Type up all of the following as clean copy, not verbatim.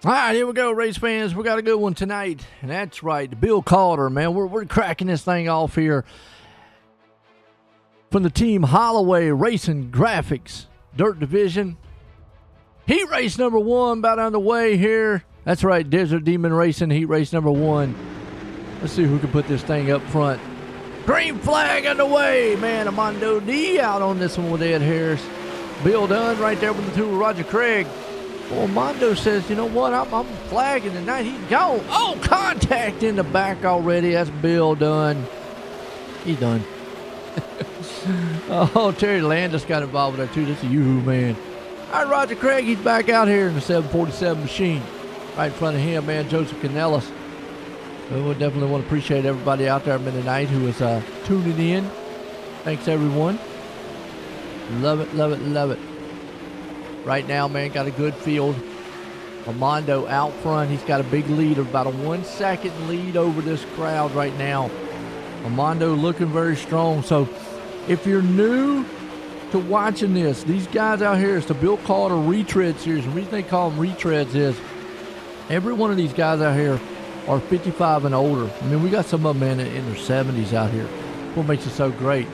All right, here we go, race fans. We got a good one tonight, and that's right, Bill Calder, man. We're cracking this thing off here from the team Holloway Racing Graphics Dirt Division. Heat race number one about on the way here. That's right, Desert Demon Racing heat race number one. Let's see who can put this thing up front. Green flag underway, man. Armando D out on this one with Ed Harris. Bill Dunn right there with the two with Roger Craig. Well, Mondo says, you know what, I'm flagging tonight. He's gone. Oh, contact in the back already. That's Bill done. He's done. Oh, Terry Landis got involved with that too. That's a yoo-hoo man. All right, Roger Craig, he's back out here in the 747 machine. Right in front of him, man, Joseph Canellis. We would definitely want to appreciate everybody out there tonight who is tuning in. Thanks, everyone. Love it, love it, love it. Right now, man, got a good field. Armando out front. He's got a big lead of about a 1 second lead over this crowd right now. Armando looking very strong. So if you're new to watching this, these guys out here, it's the Bill Calder Retread series. The reason they call them retreads is every one of these guys out here are 55 and older. I mean, we got some of them in their 70s out here. What makes it so great.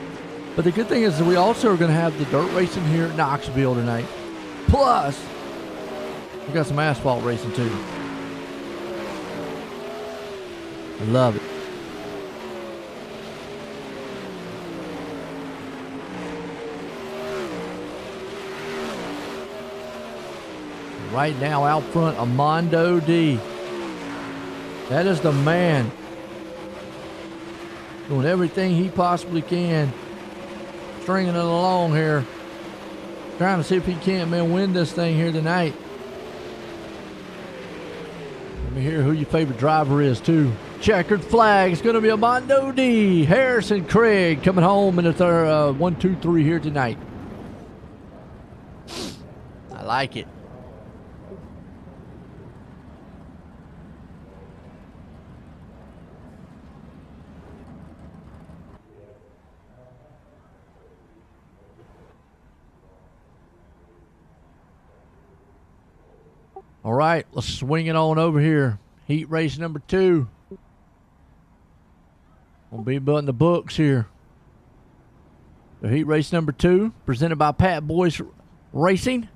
But the good thing is that we also are going to have the dirt racing here at Knoxville tonight. Plus, we got some asphalt racing too. I love it. Right now out front, Armando D. That is the man. Doing everything he possibly can. Stringing it along here. Trying to see if he can't, man, win this thing here tonight. Let me hear who your favorite driver is, too. Checkered flag. It's going to be Armando D. Harrison Craig coming home in the third 1, 2, 3 here tonight. I like it. All right, let's swing it on over here. Heat race number 2. We'll be building the books here. The heat race number 2, presented by Pat Boyce Racing.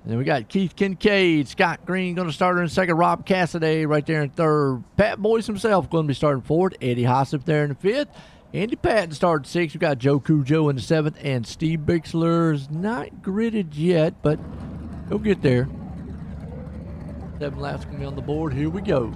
And then we got Keith Kincaid, Scott Green going to start in second, Rob Cassidy right there in third. Pat Boyce himself going to be starting fourth. Eddie Hossip there in the fifth. Andy Patton started sixth. We got Joe Cujo in the seventh. And Steve Bixler's not gridded yet, but he'll get there. 7 laps going to be on the board. Here we go.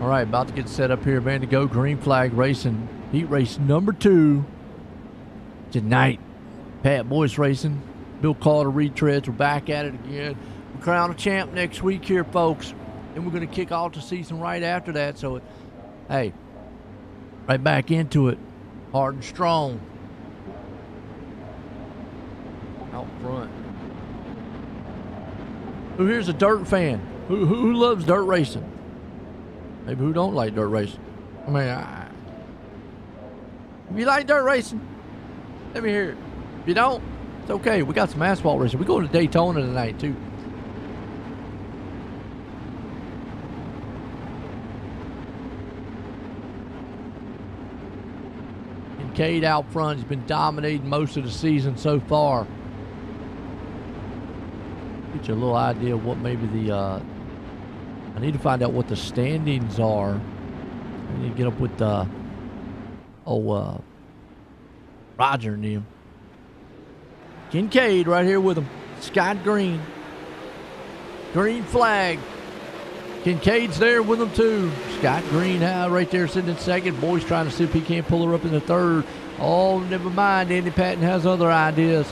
All right, about to get set up here, man, to go green flag racing. Heat race number 2 tonight. Pat Boyce Racing, Bill Calder Retreads. We're back at it again. We crown a champ next week here, folks. Then we're going to kick off the season right after that. So, hey, right back into it. Hard and strong. Out front. Who here's a dirt fan? Who loves dirt racing? Maybe who don't like dirt racing? I mean, if you like dirt racing, let me hear it. If you don't, it's okay. We got some asphalt racing. We're going to Daytona tonight, too. Kincaid out front. He's been dominating most of the season so far. Get you a little idea of what maybe the... I need to find out what the standings are. I need to get up with Roger and him. Kincaid right here with him. Scott Green. Green flag. Kincaid's there with him too. Scott Green right there sitting in second. Boy's trying to see if he can't pull her up in the third. Oh, never mind. Andy Patton has other ideas.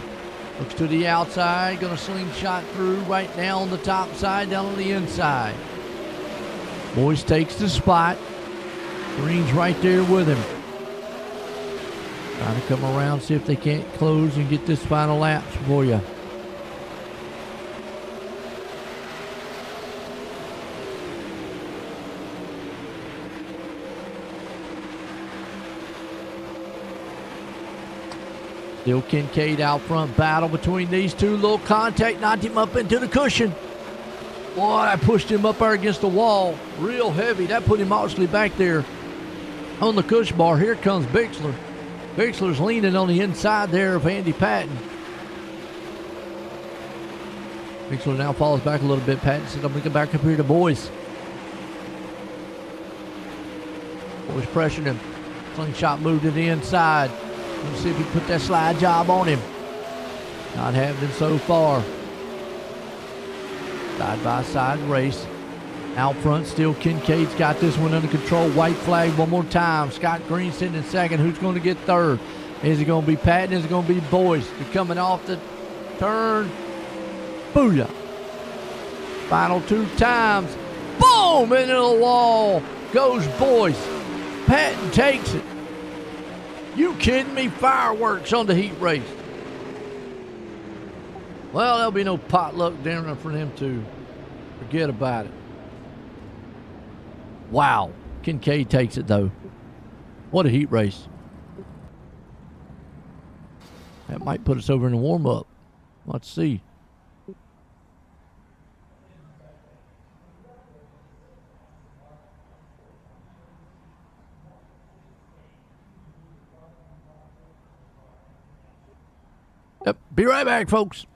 Looks to the outside. Going to slingshot through right now on the top side, down on the inside. Boyce takes the spot. Green's right there with him. Trying to come around, see if they can't close and get this final lap for you. Still Kincaid out front. Battle between these two. Little contact. Knocked him up into the cushion. Boy, I pushed him up there against the wall. Real heavy. That put him actually back there on the cushion bar. Here comes Bixler. Bixler's leaning on the inside there of Andy Patton. Bixler now falls back a little bit. Patton said, I'm going to get back up here to Boyce. Boyce pressured him. Slingshot moved to the inside. Let's see if he can put that slide job on him. Not happening so far. Side-by-side race. Out front still Kincaid's got this one under control. White flag one more time. Scott Green sitting in second. Who's going to get third? Is it going to be Patton? Is it going to be Boyce? They're coming off the turn. Booyah. Final two times. Boom! Into the wall goes Boyce. Patton takes it. You kidding me? Fireworks on the heat race. Well, there'll be no potluck dinner for them to forget about it. Wow. Kincaid takes it, though. What a heat race. That might put us over in the warm-up. Let's see. Yep. Be right back, folks.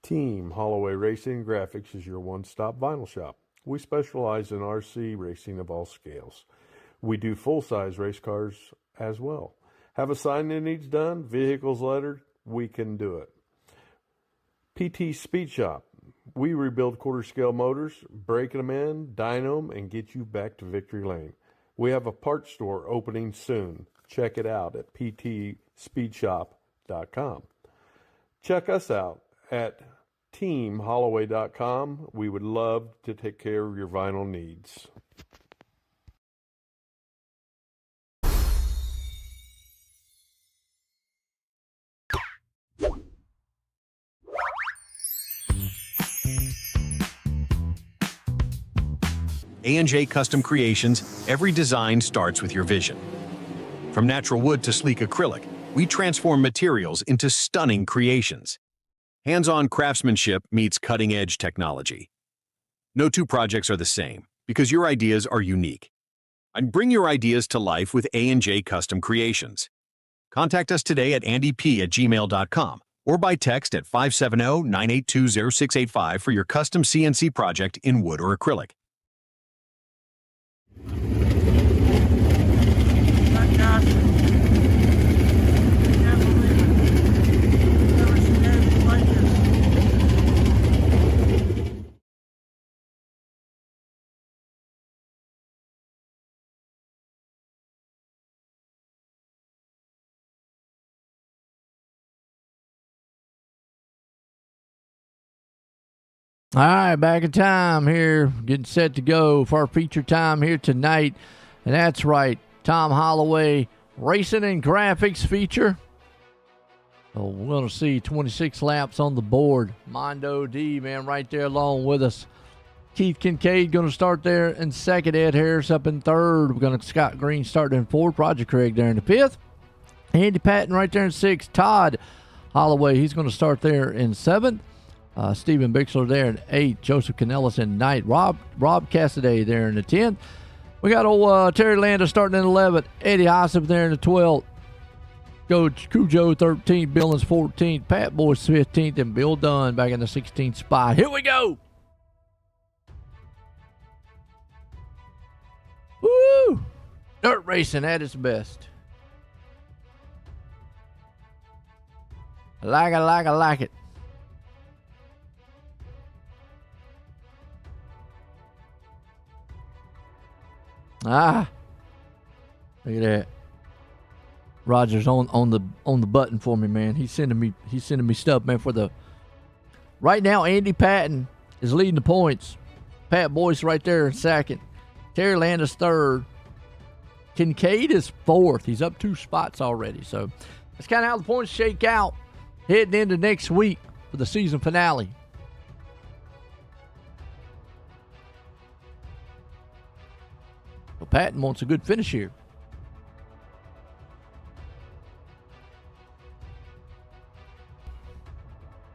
Team Holloway Racing Graphics is your one-stop vinyl shop. We specialize in RC racing of all scales. We do full-size race cars as well. Have a sign that needs done, vehicles lettered, we can do it. PT Speed Shop. We rebuild quarter-scale motors, break them in, dyno them, and get you back to victory lane. We have a parts store opening soon. Check it out at ptspeedshop.com. Check us out at teamholloway.com. We would love to take care of your vinyl needs. A&J Custom Creations, every design starts with your vision. From natural wood to sleek acrylic, we transform materials into stunning creations. Hands-on craftsmanship meets cutting-edge technology. No two projects are the same, because your ideas are unique. And bring your ideas to life with A&J Custom Creations. Contact us today at andyp@gmail.com or by text at 570-982-0685 for your custom CNC project in wood or acrylic. All right, back in time here, getting set to go for our feature time here tonight. And that's right, Tom Holloway Racing and Graphics feature. So we're going to see 26 laps on the board. Mondo D, man, right there along with us. Keith Kincaid going to start there in second. Ed Harris up in third. We're going to Scott Green starting in fourth. Roger Craig there in the fifth. Andy Patton right there in sixth. Todd Holloway, he's going to start there in seventh. Stephen Bixler there in 8th. Joseph Canellis in 9th. Rob Cassidy there in the 10th. We got old Terry Landa starting in 11th. Eddie Hossip there in the 12th. Coach Cujo 13th. Billings 14th. Pat Boyce 15th. And Bill Dunn back in the 16th spot. Here we go. Woo! Dirt racing at its best. I like it. Look at that. Roger's on the button for me, man. He's sending me stuff, man. For the right now, Andy Patton is leading the points. Pat Boyce right there in second. Terry Landis third. Kincaid is fourth. He's up 2 spots already. So that's kind of how the points shake out heading into next week for the season finale. Well, Patton wants a good finish here.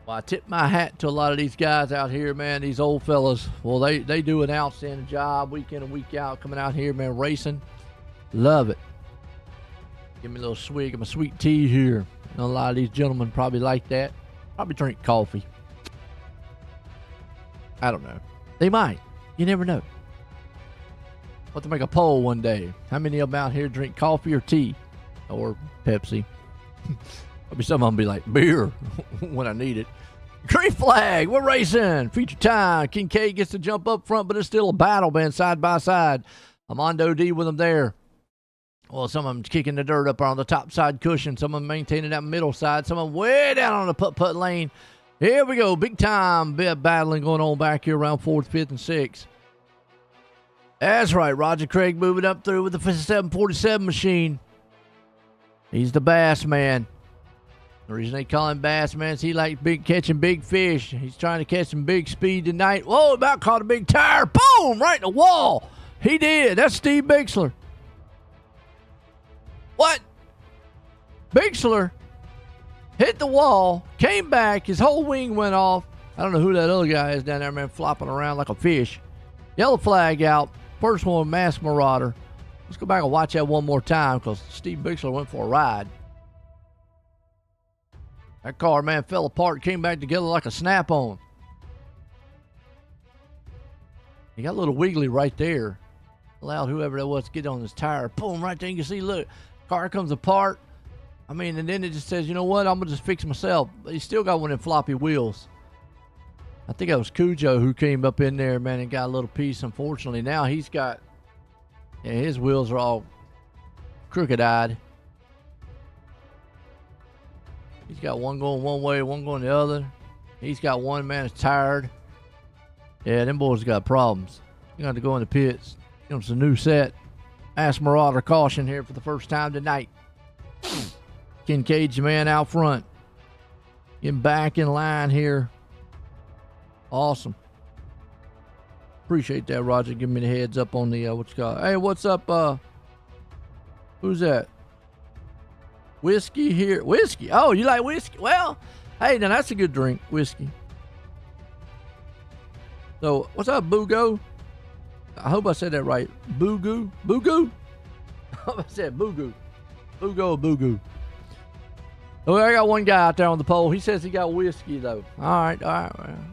Well, I tip my hat to a lot of these guys out here, man. These old fellas. Well, they do an outstanding job week in and week out coming out here, man, racing. Love it. Give me a little swig of my sweet tea here. I know a lot of these gentlemen probably like that. Probably drink coffee. I don't know. They might. You never know. We'll have to make a poll one day. How many of them out here drink coffee or tea? Or Pepsi? Maybe some of them be like, beer when I need it. Green flag, we're racing. Feature time. Kincaid gets to jump up front, but it's still a battle, man, side by side. Mondo D with them there. Well, some of them kicking the dirt up on the top side cushion. Some of them maintaining that middle side. Some of them way down on the putt-putt lane. Here we go. Big time bit of battling going on back here around 4th, 5th, and 6th. That's right. Roger Craig moving up through with the 747 machine. He's the Bass Man. The reason they call him Bass Man is he likes catching big fish. He's trying to catch some big speed tonight. Whoa, about caught a big tire. Boom! Right in the wall. He did. That's Steve Bixler. What? Bixler hit the wall, came back, his whole wing went off. I don't know who that other guy is down there, man, flopping around like a fish. Yellow flag out. First one, Mass Marauder. Let's go back and watch that one more time because Steve Bixler went for a ride. That car, man, fell apart, came back together like a snap-on. He got a little wiggly right there. Allowed whoever that was to get on his tire. Boom, right there. You can see, look, car comes apart. I mean, and then it just says, you know what, I'm going to just fix myself. But he still got one of them floppy wheels. I think that was Cujo who came up in there, man, and got a little piece. Unfortunately, now he's got, yeah, his wheels are all crooked-eyed. He's got one going one way, one going the other. He's got one, man, that's tired. Yeah, them boys got problems. You got to go in the pits. Give them some new set. Ask Marauder caution here for the first time tonight. Kincaid's man out front. Getting back in line here. Awesome. Appreciate that, Roger. Give me the heads up on the, what you got. Hey, what's up? Who's that? Whiskey here. Whiskey. Oh, you like whiskey? Well, hey, now that's a good drink. Whiskey. So, what's up, Boogo? I hope I said that right. Boogoo? Boogoo? I hope I said Boogoo. Boogo or Boogoo. Oh, I got one guy out there on the pole. He says he got whiskey, though. All right. Well,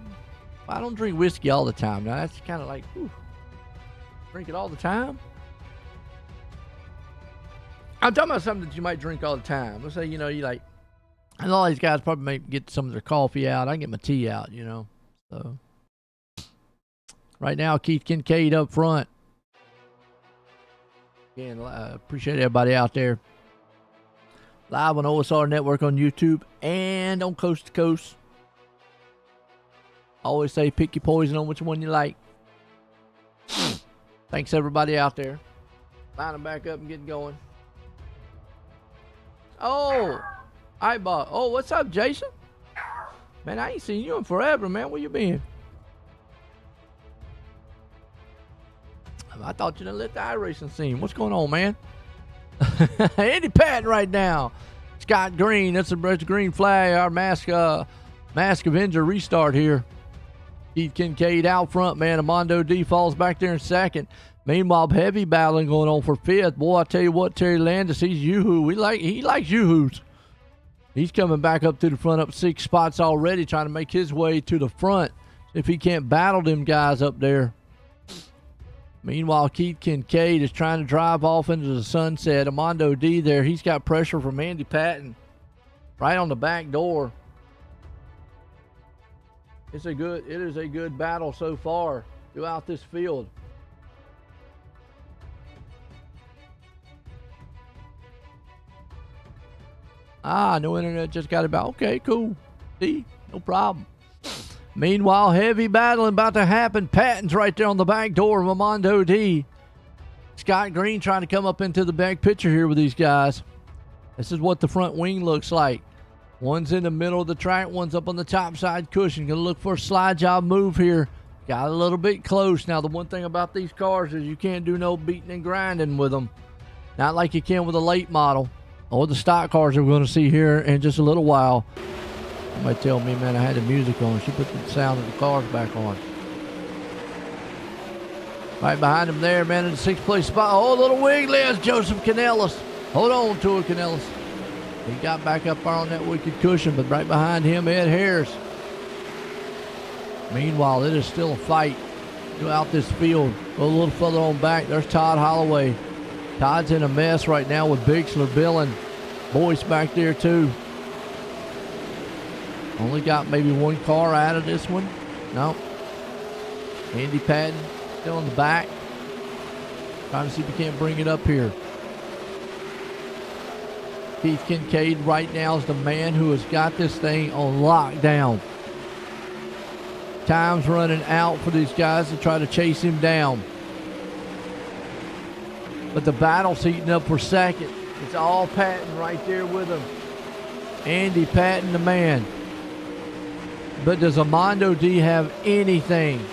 I don't drink whiskey all the time. Now, that's kind of like, whew, drink it all the time? I'm talking about something that you might drink all the time. Let's say, you like, and all these guys probably may get some of their coffee out. I can get my tea out, So, right now, Keith Kincaid up front. Again, appreciate everybody out there. Live on OSR Network on YouTube and on Coast to Coast. Always say pick your poison on which one you like. Thanks everybody out there. Lining back up and getting going. Oh, Bob. Oh, what's up, Jason? Man, I ain't seen you in forever, man. Where you been? I thought you done lit the iRacing scene. What's going on, man? Andy Patton right now. Scott Green. That's the green flag. Our Mask Avenger restart here. Keith Kincaid out front, man. Armando D falls back there in second. Meanwhile, heavy battling going on for fifth. Boy, I tell you what, Terry Landis, he's yoo-hoo. He likes yoo-hoos. He's coming back up to the front, up 6 spots already, trying to make his way to the front. If he can't battle them guys up there. Meanwhile, Keith Kincaid is trying to drive off into the sunset. Armando D there, he's got pressure from Andy Patton right on the back door. It is a good battle so far throughout this field. No internet, just got about. Okay, cool. See, no problem. Meanwhile, heavy battling about to happen. Patton's right there on the back door of Armando D. Scott Green trying to come up into the back picture here with these guys. This is what the front wing looks like. One's in the middle of the track. One's up on the top side cushion. Going to look for a slide job move here. Got a little bit close. Now, the one thing about these cars is you can't do no beating and grinding with them. Not like you can with a late model or the stock cars that we're going to see here in just a little while. Somebody tell me, man, I had the music on. She put the sound of the cars back on. Right behind him there, man, in the 6th place spot. Oh, little wiggly is Joseph Canellis. Hold on to it, Canellis. He got back up there on that wicked cushion, but right behind him, Ed Harris. Meanwhile, it is still a fight throughout this field. Go a little further on back. There's Todd Holloway. Todd's in a mess right now with Bixler, Billen. Boyce back there, too. Only got maybe one car out of this one. No. Andy Patton still in the back. Trying to see if he can't bring it up here. Keith Kincaid right now is the man who has got this thing on lockdown. Time's running out for these guys to try to chase him down. But the battle's heating up for second. It's all Patton right there with him. Andy Patton, the man. But does Armando D have anything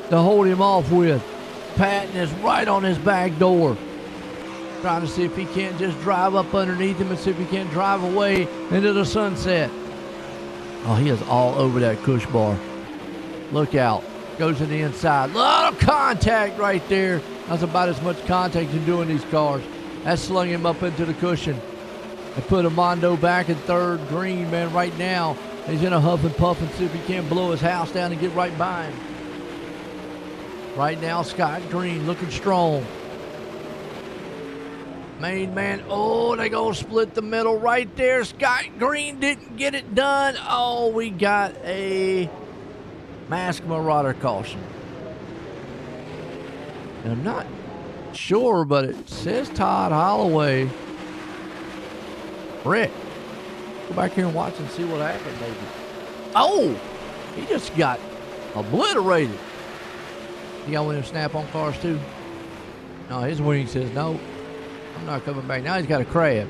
to hold him off with? Patton is right on his back door. Trying to see if he can't just drive up underneath him and see if he can't drive away into the sunset. Oh, he is all over that cush bar. Look out. Goes to the inside. Lot of contact right there. That's about as much contact you do in these cars. That slung him up into the cushion. They put Armando back in third. Green, man, right now. He's in a huff and puff and see if he can't blow his house down and get right by him. Right now, Scott Green looking strong. Main man, oh, they gonna split the middle right there. Scott Green didn't get it done. Oh, we got a Mask Marauder caution. And I'm not sure, but it says Todd Holloway. Rick, go back here and watch and see what happened, maybe. Oh, he just got obliterated. You got one of them snap-on cars, too? No, his wing says, no, I'm not coming back. Now he's got a crab.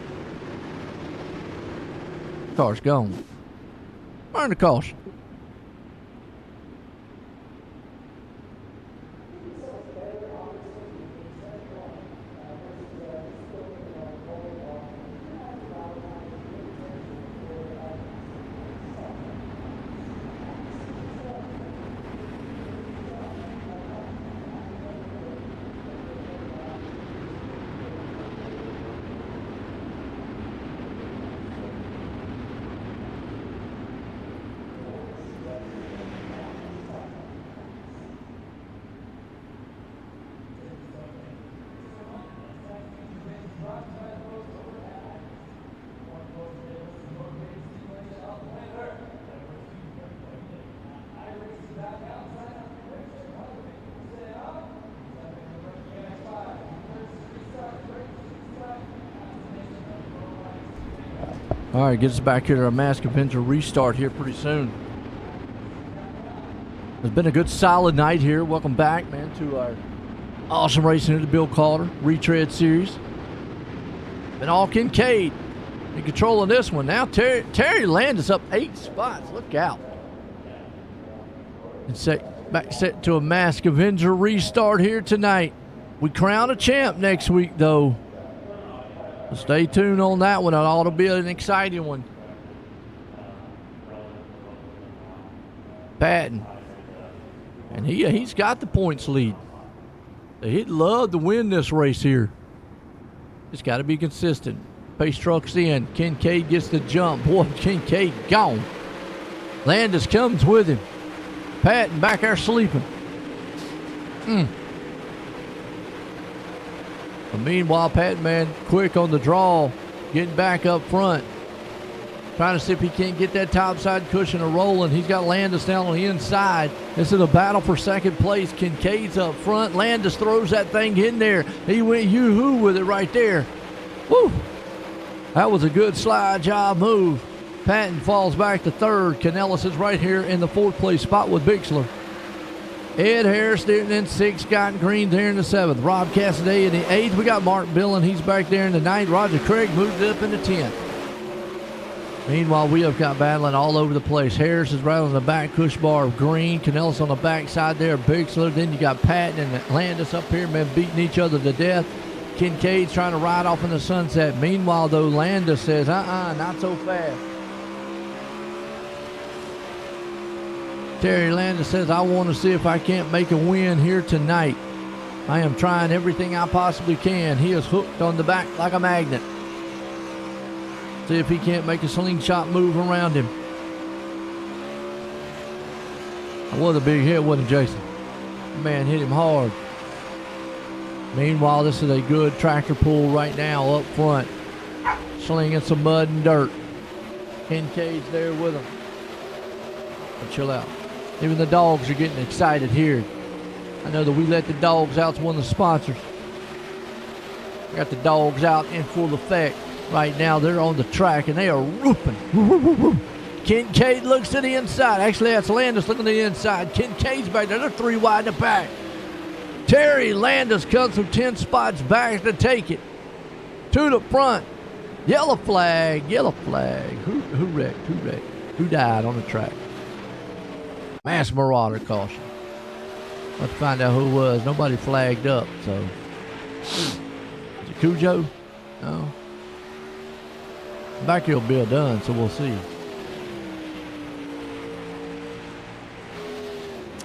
Car's gone. Burn the caution. All right, get us back here to our Mask Avenger restart here pretty soon. It's been a good solid night here. Welcome back, man, to our awesome racing of the Bill Calder Retread series. Been all Kincaid in control of this one. Now Terry Landis up 8 spots. Look out. And set to a Mask Avenger restart here tonight. We crown a champ next week, though. So stay tuned on that one. It ought to be an exciting one. Patton. And he's got the points lead. He'd love to win this race here. It's got to be consistent. Pace truck's in. Kincaid gets the jump. Boy, Kincaid gone. Landis comes with him. Patton back there sleeping. But meanwhile, Patton, man, quick on the draw, getting back up front. Trying to see if he can't get that topside cushion a rolling. He's got Landis down on the inside. This is a battle for second place. Kincaid's up front. Landis throws that thing in there. He went yoo-hoo with it right there. Woo! That was a good slide job move. Patton falls back to third. Kanellis is right here in the fourth place spot with Bixler. Ed Harris there in 6th. Scott Green there in the 7th. Rob Cassidy in the 8th. We got Mark Billen. He's back there in the 9th. Roger Craig moved up in the 10th. Meanwhile, we have got battling all over the place. Harris is right on the back cush bar of Green. Kanellis on the back side there of Bixler. Then you got Patton and Landis up here, man, beating each other to death. Kincaid's trying to ride off in the sunset. Meanwhile, though, Landis says, not so fast. Terry Landis says, I want to see if I can't make a win here tonight. I am trying everything I possibly can. He is hooked on the back like a magnet. See if he can't make a slingshot move around him. That was a big hit, wasn't it, Jason? Man hit him hard. Meanwhile, this is a good tractor pull right now up front. Slinging some mud and dirt. Kincaid's there with him. But chill out. Even the dogs are getting excited here. I know that we let the dogs out. It's one of the sponsors. We got the dogs out in full effect. Right now, they're on the track, and they are whooping. Kincaid looks to the inside. Actually, that's Landis looking to the inside. Kincaid's back there. They're 3 wide in the back. Terry Landis comes from 10 spots back to take it. To the front. Yellow flag, yellow flag. Who wrecked? Who wrecked? Who died on the track? Mass Marauder caution. Let's find out who it was. Nobody flagged up, so. Is it Cujo? No. Back here will be done, so we'll see.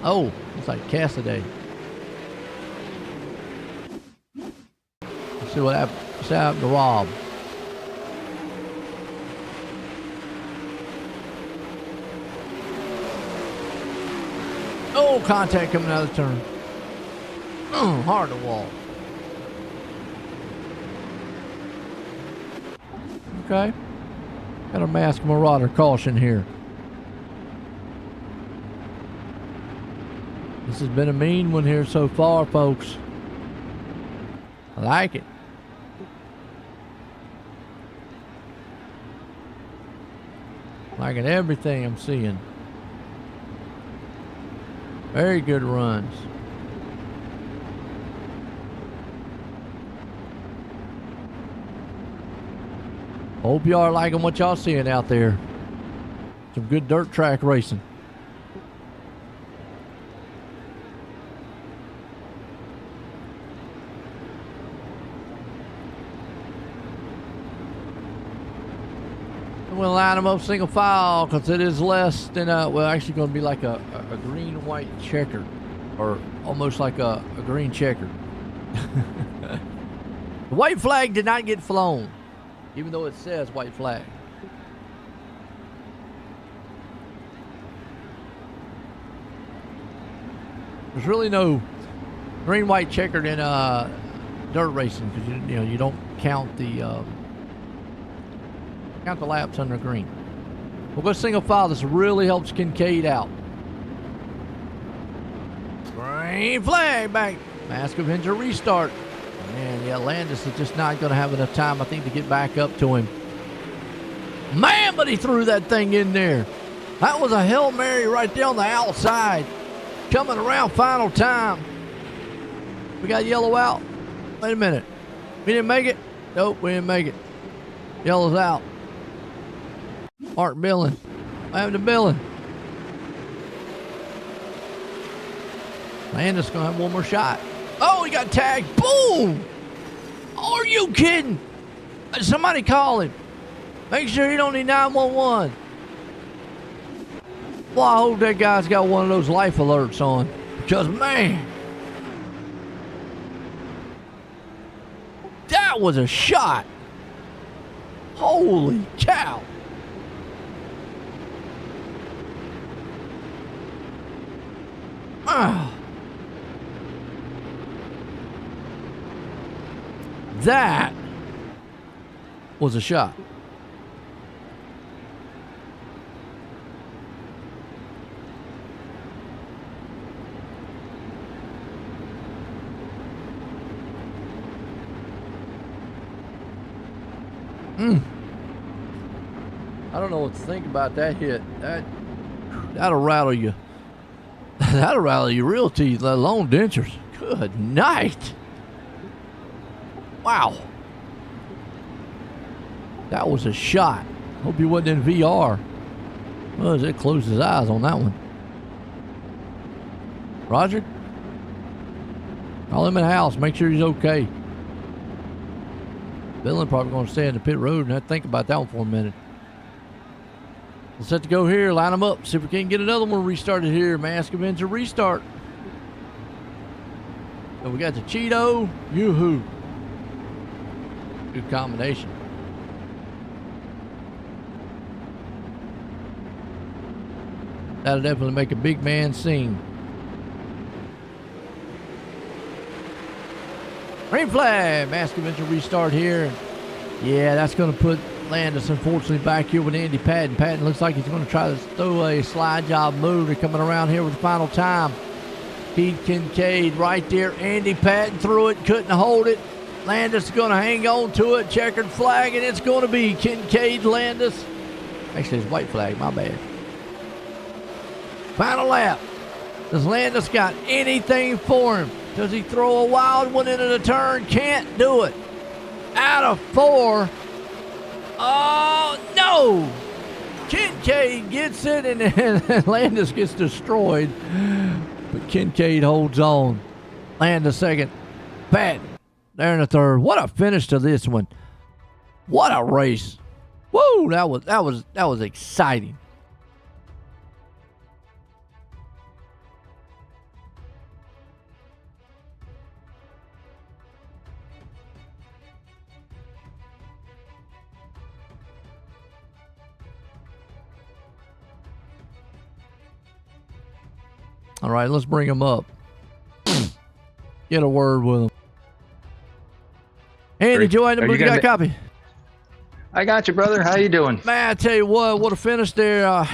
Oh, looks like Cassidy. Let's see what happened to Rob. Oh, contact coming out of the turn. Hard to walk. Okay. Got a Mask Marauder caution here. This has been a mean one here so far, folks. I like it. Liking everything I'm seeing. Very good runs. Hope y'all are liking what y'all seeing out there. Some good dirt track racing. We'll line them up single file because it is less than actually going to be like a green and white checker, or almost like a green checker. The white flag did not get flown, even though it says white flag. There's really no green white checkered in dirt racing because you don't count the laps under green. We'll go single file. This really helps Kincaid out. Green flag back. Mask Avenger restart. Man, yeah, Landis is just not going to have enough time, I think, to get back up to him. Man, but he threw that thing in there. That was a Hail Mary right there on the outside. Coming around final time. We got yellow out. Wait a minute. We didn't make it? Nope, we didn't make it. Yellow's out. Mark Billen. What happened to Billen? Landis going to have one more shot. Oh, he got tagged. Boom! Are you kidding? Somebody call him. Make sure he don't need 911. Well, I hope that guy's got one of those life alerts on. Because, man, that was a shot. Holy cow. Ah. That was a shot. I don't know what to think about that hit. That'll rattle you. That'll rattle your real teeth, let alone dentures. Good night. Wow. That was a shot. Hope he wasn't in VR. Well, it closed his eyes on that one. Roger? Call him in the house. Make sure he's okay. Billen probably going to stay in the pit road and have to think about that one for a minute. We'll set to go here. Line them up. See if we can get another one restarted here. Mask Avenger restart. So we got the Cheeto. Yoo-hoo. Good combination. That'll definitely make a big man sing. Green flag. Mask Avenger restart here. Yeah, that's going to put Landis, unfortunately, back here with Andy Patton. Patton looks like he's going to try to throw a slide job move. They're coming around here with the final time. Keith Kincaid right there. Andy Patton threw it, couldn't hold it. Landis is going to hang on to it. Checkered flag, and it's going to be Kincaid Landis. Actually, it's white flag. My bad. Final lap. Does Landis got anything for him? Does he throw a wild one into the turn? Can't do it. Out of 4. Oh, no. Kincaid gets it, and Landis gets destroyed. But Kincaid holds on. Landis second. Patton there in the third. What a finish to this one. What a race. Woo, that was exciting. All right, let's bring him up. Get a word with him. Andy, Joanne, you got a copy? I got you, brother. How you doing? Man, I tell you what a finish there.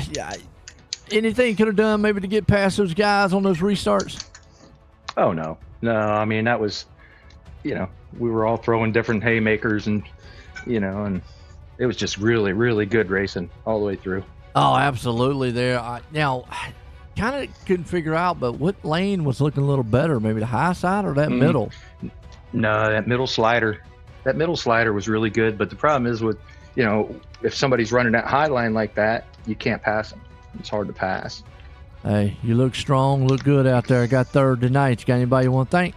Anything you could have done maybe to get past those guys on those restarts? Oh, no. No, I mean, that was, we were all throwing different haymakers and it was just really, really good racing all the way through. Oh, absolutely there. Now, kind of couldn't figure out, but what lane was looking a little better? Maybe the high side or that middle? No, that middle slider. That middle slider was really good, but the problem is with, if somebody's running that high line like that, you can't pass them. It's hard to pass. Hey, you look strong, look good out there. Got third tonight. You got anybody you want to thank?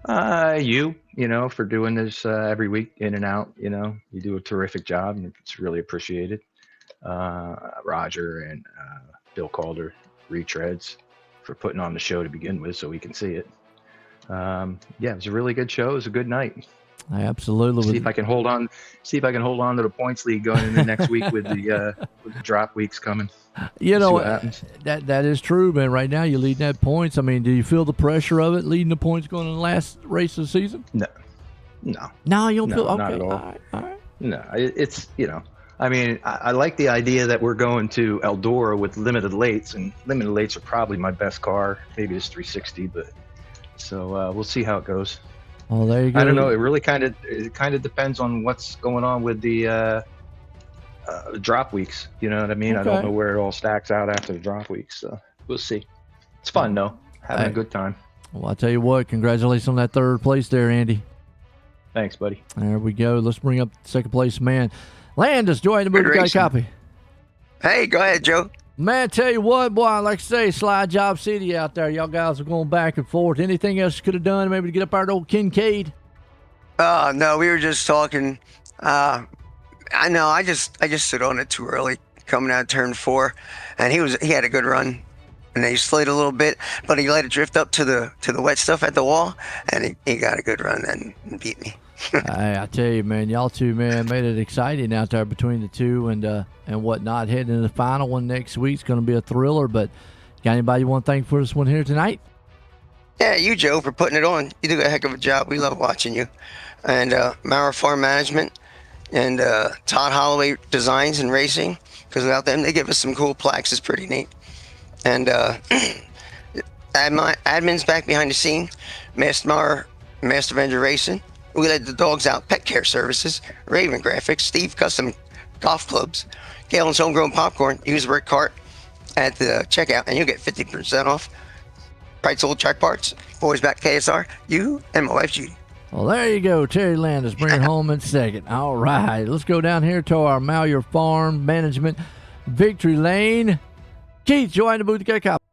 For doing this every week in and out. You do a terrific job, and it's really appreciated. Roger and Bill Calder Retreads for putting on the show to begin with so we can see it. It was a really good show. It was a good night. I absolutely see if I can hold on to the points lead going into next week with the drop weeks coming. That is true, man. Right now you're leading that points. I mean, do you feel the pressure of it leading the points going in the last race of the season? No, you don't feel okay. Not at all. All right. No, it's I mean, I like the idea that we're going to Eldora with limited lates, and limited lates are probably my best car. Maybe it's 360, but so we'll see how it goes. Oh, there you go. I don't know. It really kind of depends on what's going on with the drop weeks. You know what I mean? I Okay. don't know where it all stacks out after the drop weeks, so we'll see. It's fun though, having Hey. a good time. Well, I'll tell you what, congratulations on that third place there, Andy. Thanks, buddy. There we go. Let's bring up second place man. Landis, join the booth. Good Got a racing. copy. Hey, go ahead, Joe. Man, tell you what, boy, like I say, Slide Job City out there. Y'all guys are going back and forth. Anything else you could have done maybe to get up our old Kincaid? No, we were just talking. I know. I just stood on it too early, coming out of turn 4, and he had a good run, and he slid a little bit, but he let it drift up to the wet stuff at the wall, and he got a good run and beat me. Hey, I tell you, man, y'all two, man, made it exciting out there between the two and whatnot. Heading into the final one next week. It's going to be a thriller, but got anybody you want to thank for this one here tonight? Yeah, you, Joe, for putting it on. You do a heck of a job. We love watching you. And Maurer Farm Management and Todd Holloway Designs and Racing, because without them, they give us some cool plaques. It's pretty neat. And admin's back behind the scene. Master Avenger Racing. We let the dogs out. Pet Care Services. Raven Graphics. Steve Custom Golf Clubs. Galen's Homegrown Popcorn. Use Rick Cart at the checkout, and you'll get 50% off. Price Old Track Parts. Boys Back KSR. You and my wife Judy. Well, there you go. Terry Landis bringing home in second. All right. Let's go down here to our Malheur Farm Management Victory Lane. Keith, join the booth. Get a copy.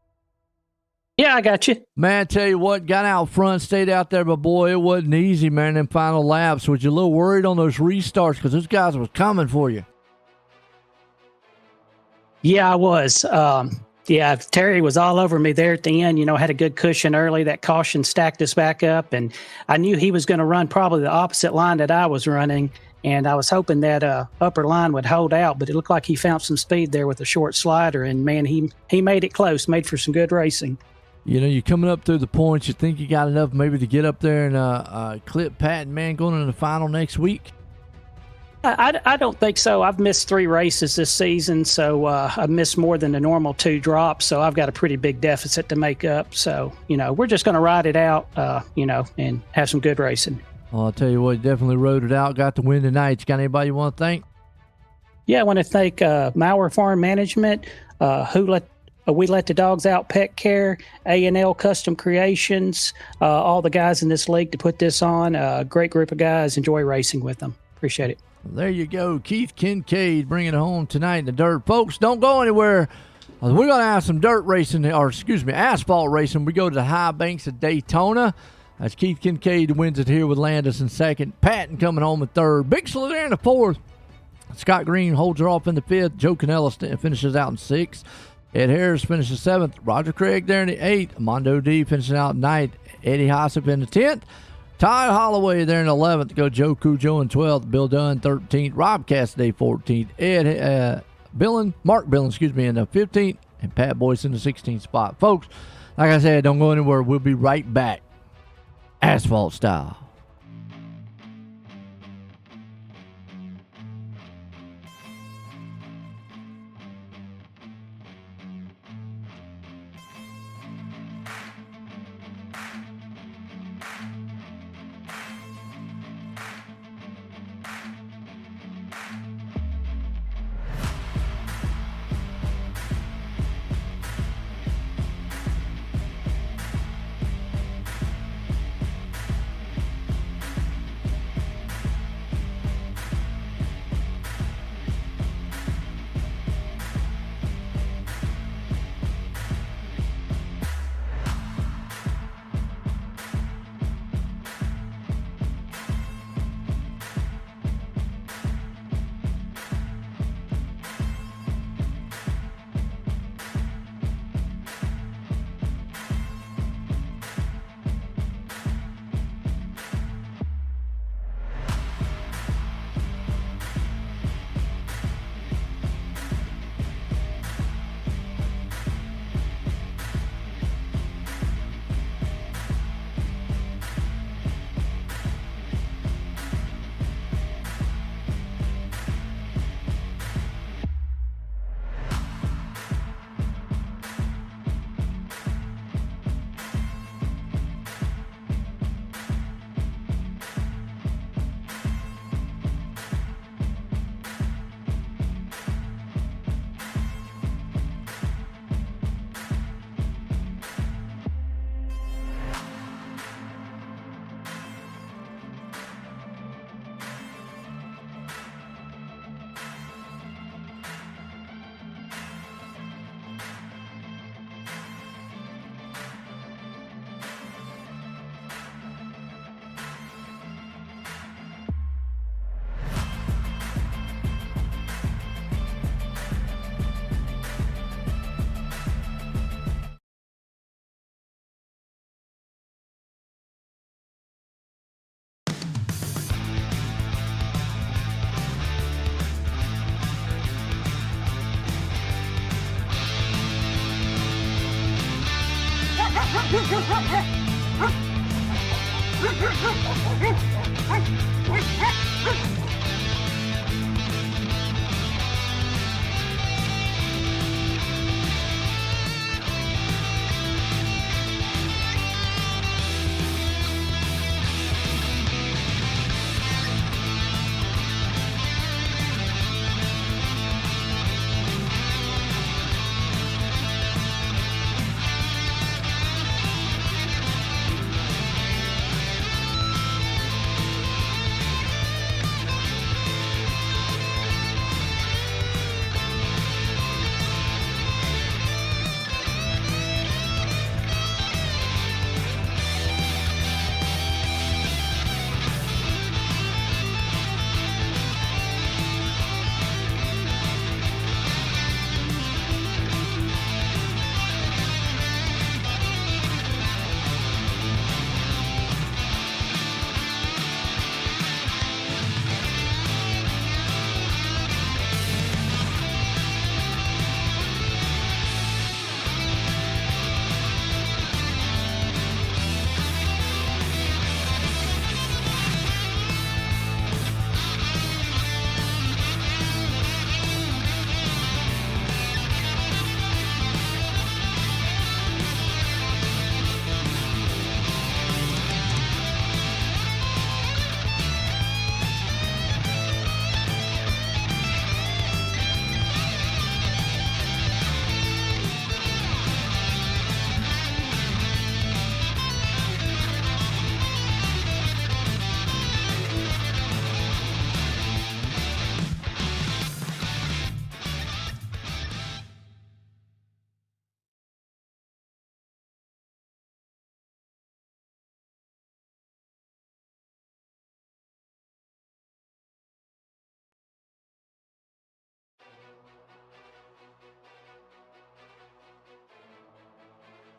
Yeah, I got you. Man, tell you what, got out front, stayed out there, but boy, it wasn't easy, man, in final laps. Was you a little worried on those restarts because those guys was coming for you? Yeah, I was. Yeah, Terry was all over me there at the end. Had a good cushion early. That caution stacked us back up, and I knew he was going to run probably the opposite line that I was running, and I was hoping that upper line would hold out, but it looked like he found some speed there with a short slider, and man, he made it close, made for some good racing. You're coming up through the points. You think you got enough maybe to get up there and clip Patton, man, going into the final next week? I don't think so. I've missed 3 races this season, so I've missed more than the normal 2 drops, so I've got a pretty big deficit to make up. So, we're just going to ride it out, and have some good racing. Well, I'll tell you what, you definitely rode it out, got the win tonight. You got anybody you want to thank? Yeah, I want to thank Maurer Farm Management, We Let the Dogs Out Pet Care, A&L Custom Creations, all the guys in this league to put this on. A great group of guys. Enjoy racing with them. Appreciate it. There you go. Keith Kincaid bringing it home tonight in the dirt. Folks, don't go anywhere. We're going to have some asphalt racing. We go to the high banks of Daytona. That's Keith Kincaid wins it here with Landis in second. Patton coming home in third. Big Slid there in the fourth. Scott Green holds her off in the fifth. Joe Canellis finishes out in sixth. Ed Harris finishes 7th. Roger Craig there in the 8th. Mondo D finishing out in 9th. Eddie Hossip in the 10th. Ty Holloway there in 11th. Go Joe Cujo in 12th. Bill Dunn 13th. Rob Cassidy 14th. Mark Billin, in the 15th. And Pat Boyce in the 16th spot. Folks, like I said, don't go anywhere. We'll be right back. Asphalt style.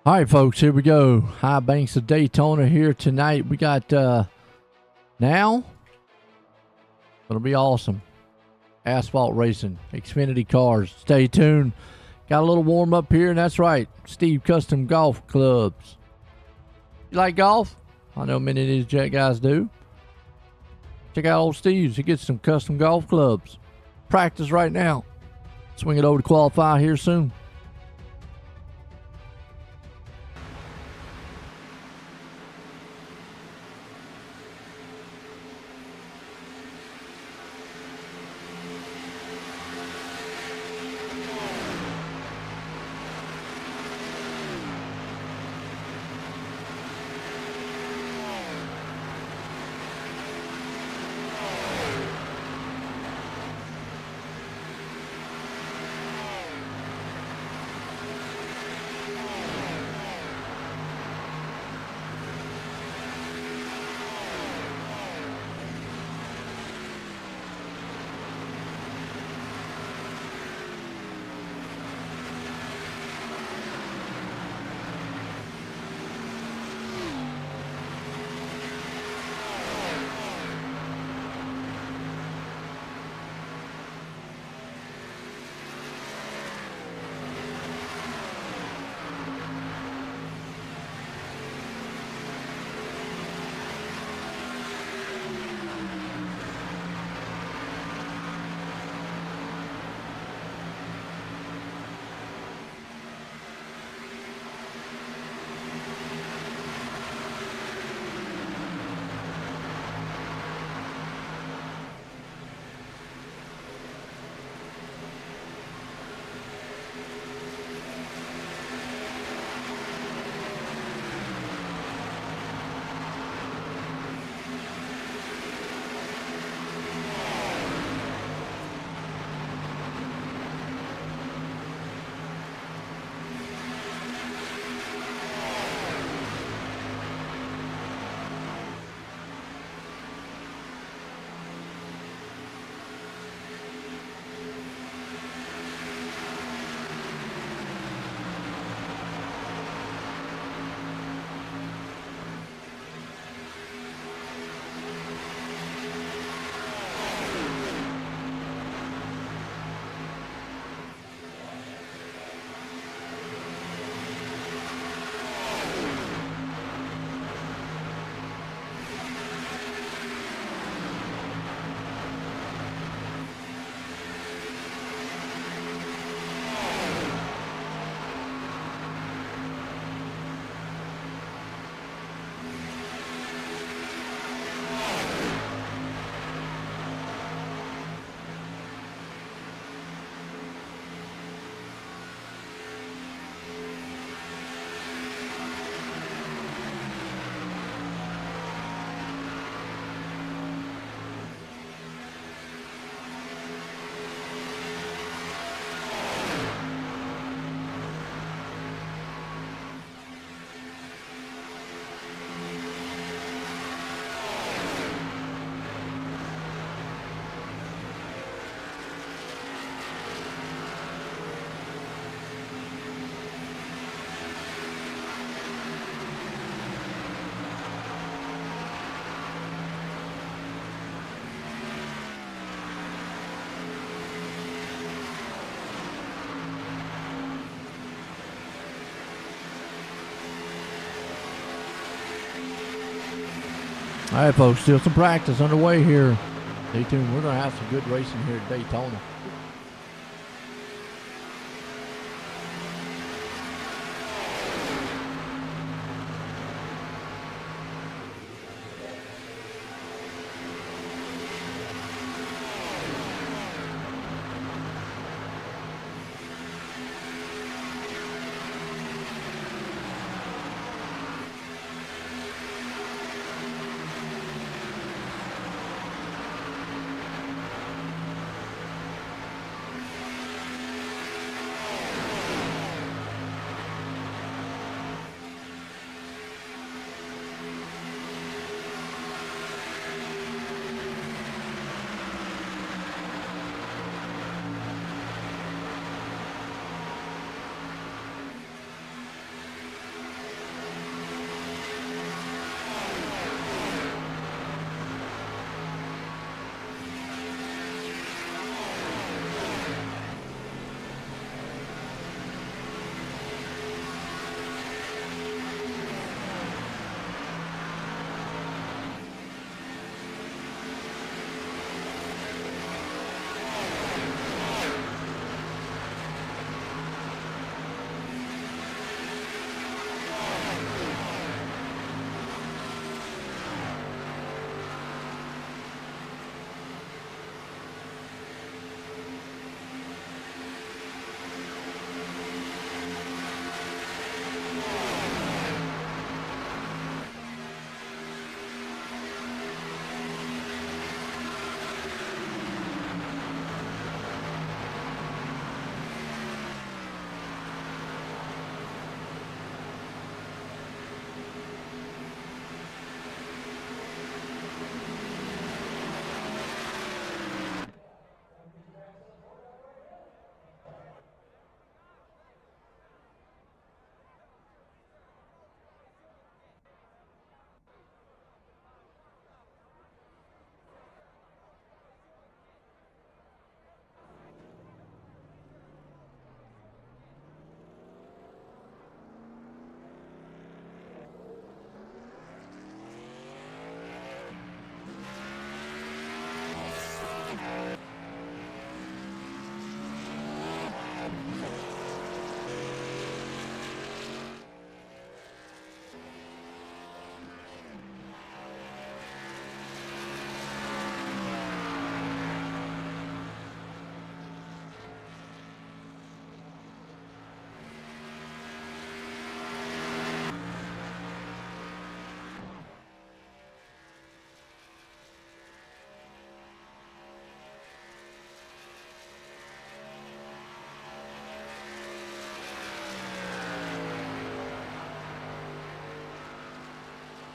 All right, folks, here we go. High Banks of Daytona here tonight. We got now it'll be awesome. Asphalt racing, Xfinity cars. Stay tuned. Got a little warm up here, and that's right, Steve Custom Golf Clubs. You like golf? I know many of these jet guys do. Check out old Steve's. He gets some custom golf clubs. Practice right now. Swing it over to qualify here soon. All right, folks, still some practice underway here. Stay tuned. We're going to have some good racing here at Daytona.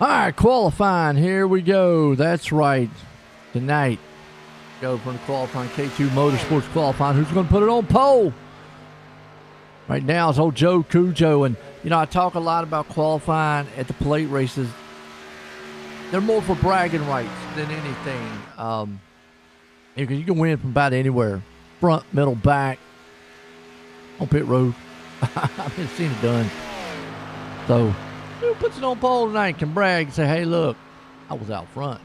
All right, qualifying. Here we go. That's right. Tonight, go from the qualifying K2 Motorsports qualifying. Who's going to put it on pole? Right now it's old Joe Cujo. And, you know, I talk a lot about qualifying at the plate races. They're more for bragging rights than anything. Because you can win from about anywhere. Front, middle, back. On pit road. I've been seen it done. So, who puts it on pole tonight can brag and say, hey, look, I was out front.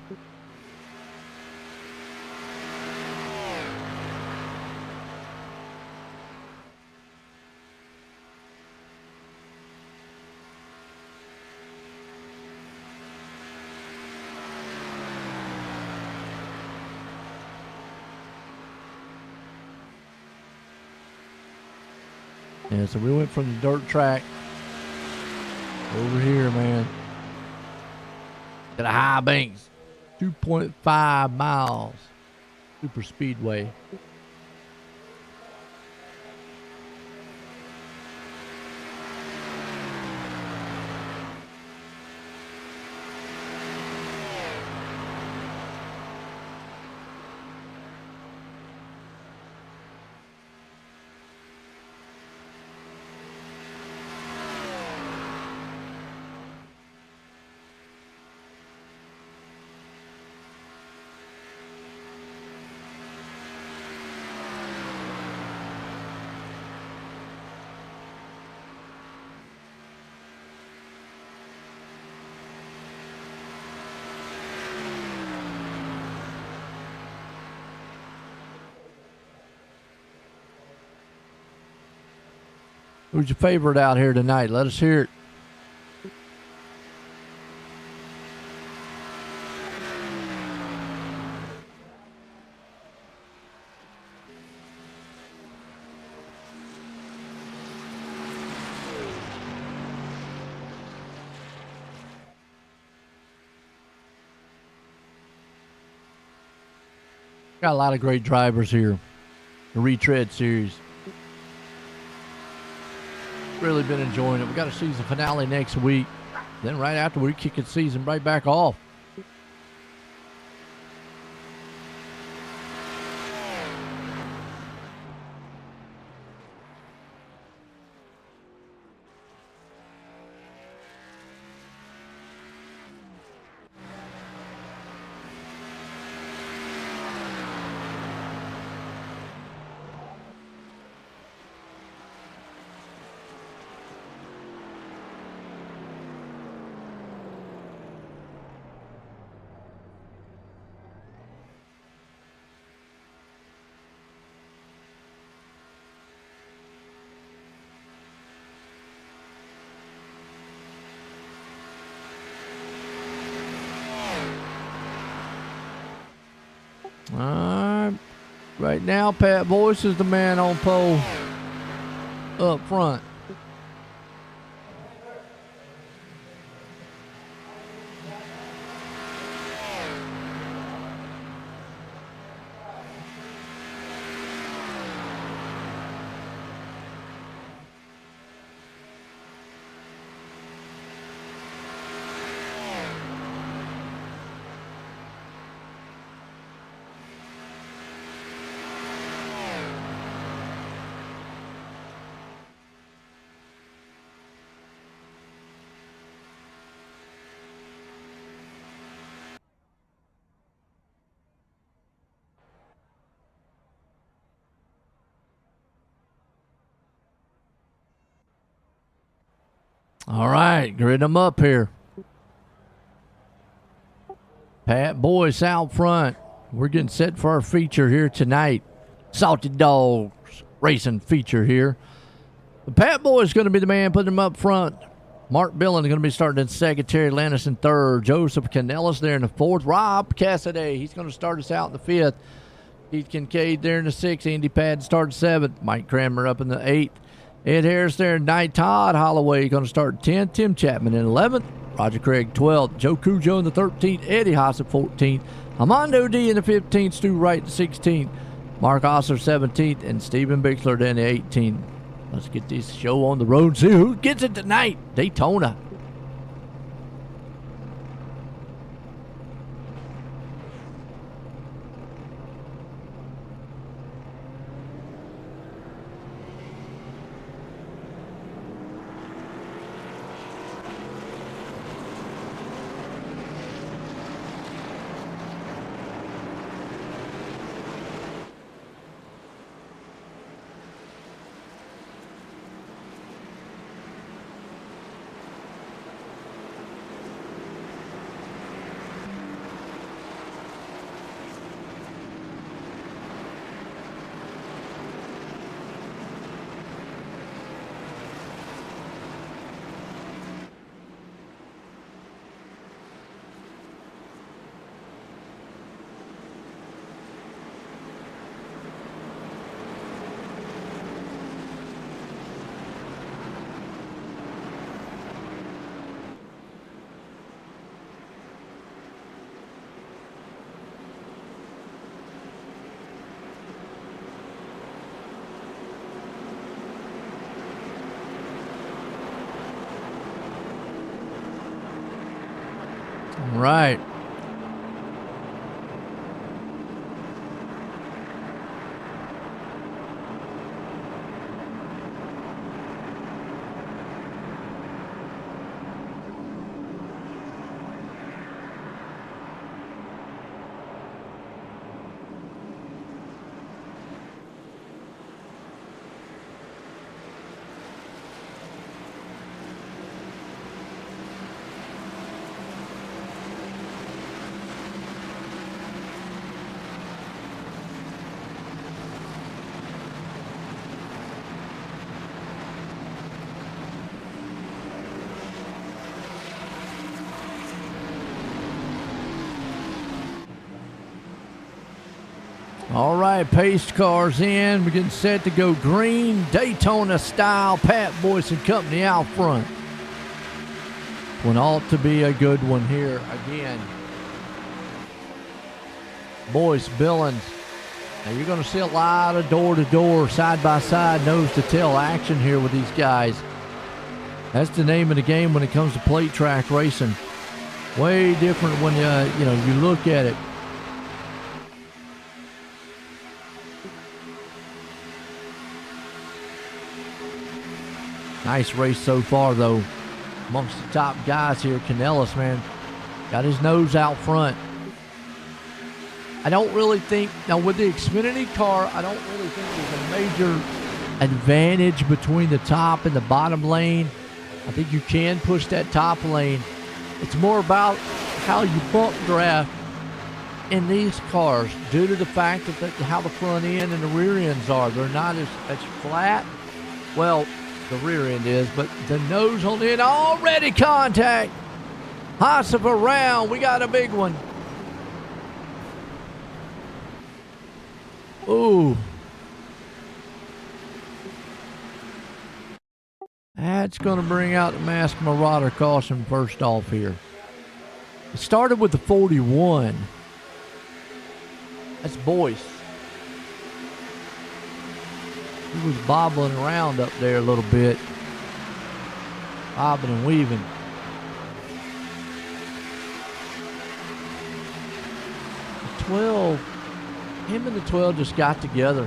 Yeah, so we went from the dirt track over here, man. To the high banks. 2.5 miles. Super speedway. Who's your favorite out here tonight? Let us hear it. Got a lot of great drivers here. The Retread series. Really been enjoying it. We got a season finale next week. Then right after we kick the season right back off. All right. Right now, Pat Boyce is the man on pole up front. All right, grid them up here. Pat Boyce out front. We're getting set for our feature here tonight. Salty Dogs racing feature here. The Pat Boyce is going to be the man putting them up front. Mark Billen is going to be starting in second. Terry Landis in third. Joseph Canellis there in the fourth. Rob Cassidy, he's going to start us out in the fifth. Keith Kincaid there in the sixth. Andy Padden starting seventh. Mike Cranmer up in the eighth. Ed Harris there in ninth. Todd Holloway going to start 10th. Tim Chapman in 11th. Roger Craig 12th. Joe Cujo in the 13th. Eddie Haas at 14th. Armando D in the 15th. Stu Wright in the 16th. Mark Osler 17th. And Stephen Bixler in the 18th. Let's get this show on the road and see who gets it tonight. Daytona. Right. All right, pace cars in. We're getting set to go green. Daytona style. Pat Boyce and Company out front. One ought to be a good one here again. Boyce, Billings. Now you're going to see a lot of door-to-door, side-by-side, nose-to-tail action here with these guys. That's the name of the game when it comes to plate track racing. Way different when you look at it. Nice race so far, though. Amongst the top guys here, Canellis, man, got his nose out front. I don't really think, now with the Xfinity car, I don't really think there's a major advantage between the top and the bottom lane. I think you can push that top lane. It's more about how you bump draft in these cars due to the fact that how the front end and the rear ends are. They're not as flat. Well, the rear end is, but the nose on the end, already contact. Hassif around. We got a big one. Ooh. That's going to bring out the Masked Marauder caution first off here. It started with the 41. That's Boyce. He was bobbling around up there a little bit. Bobbing and weaving. The 12, him and the 12 just got together.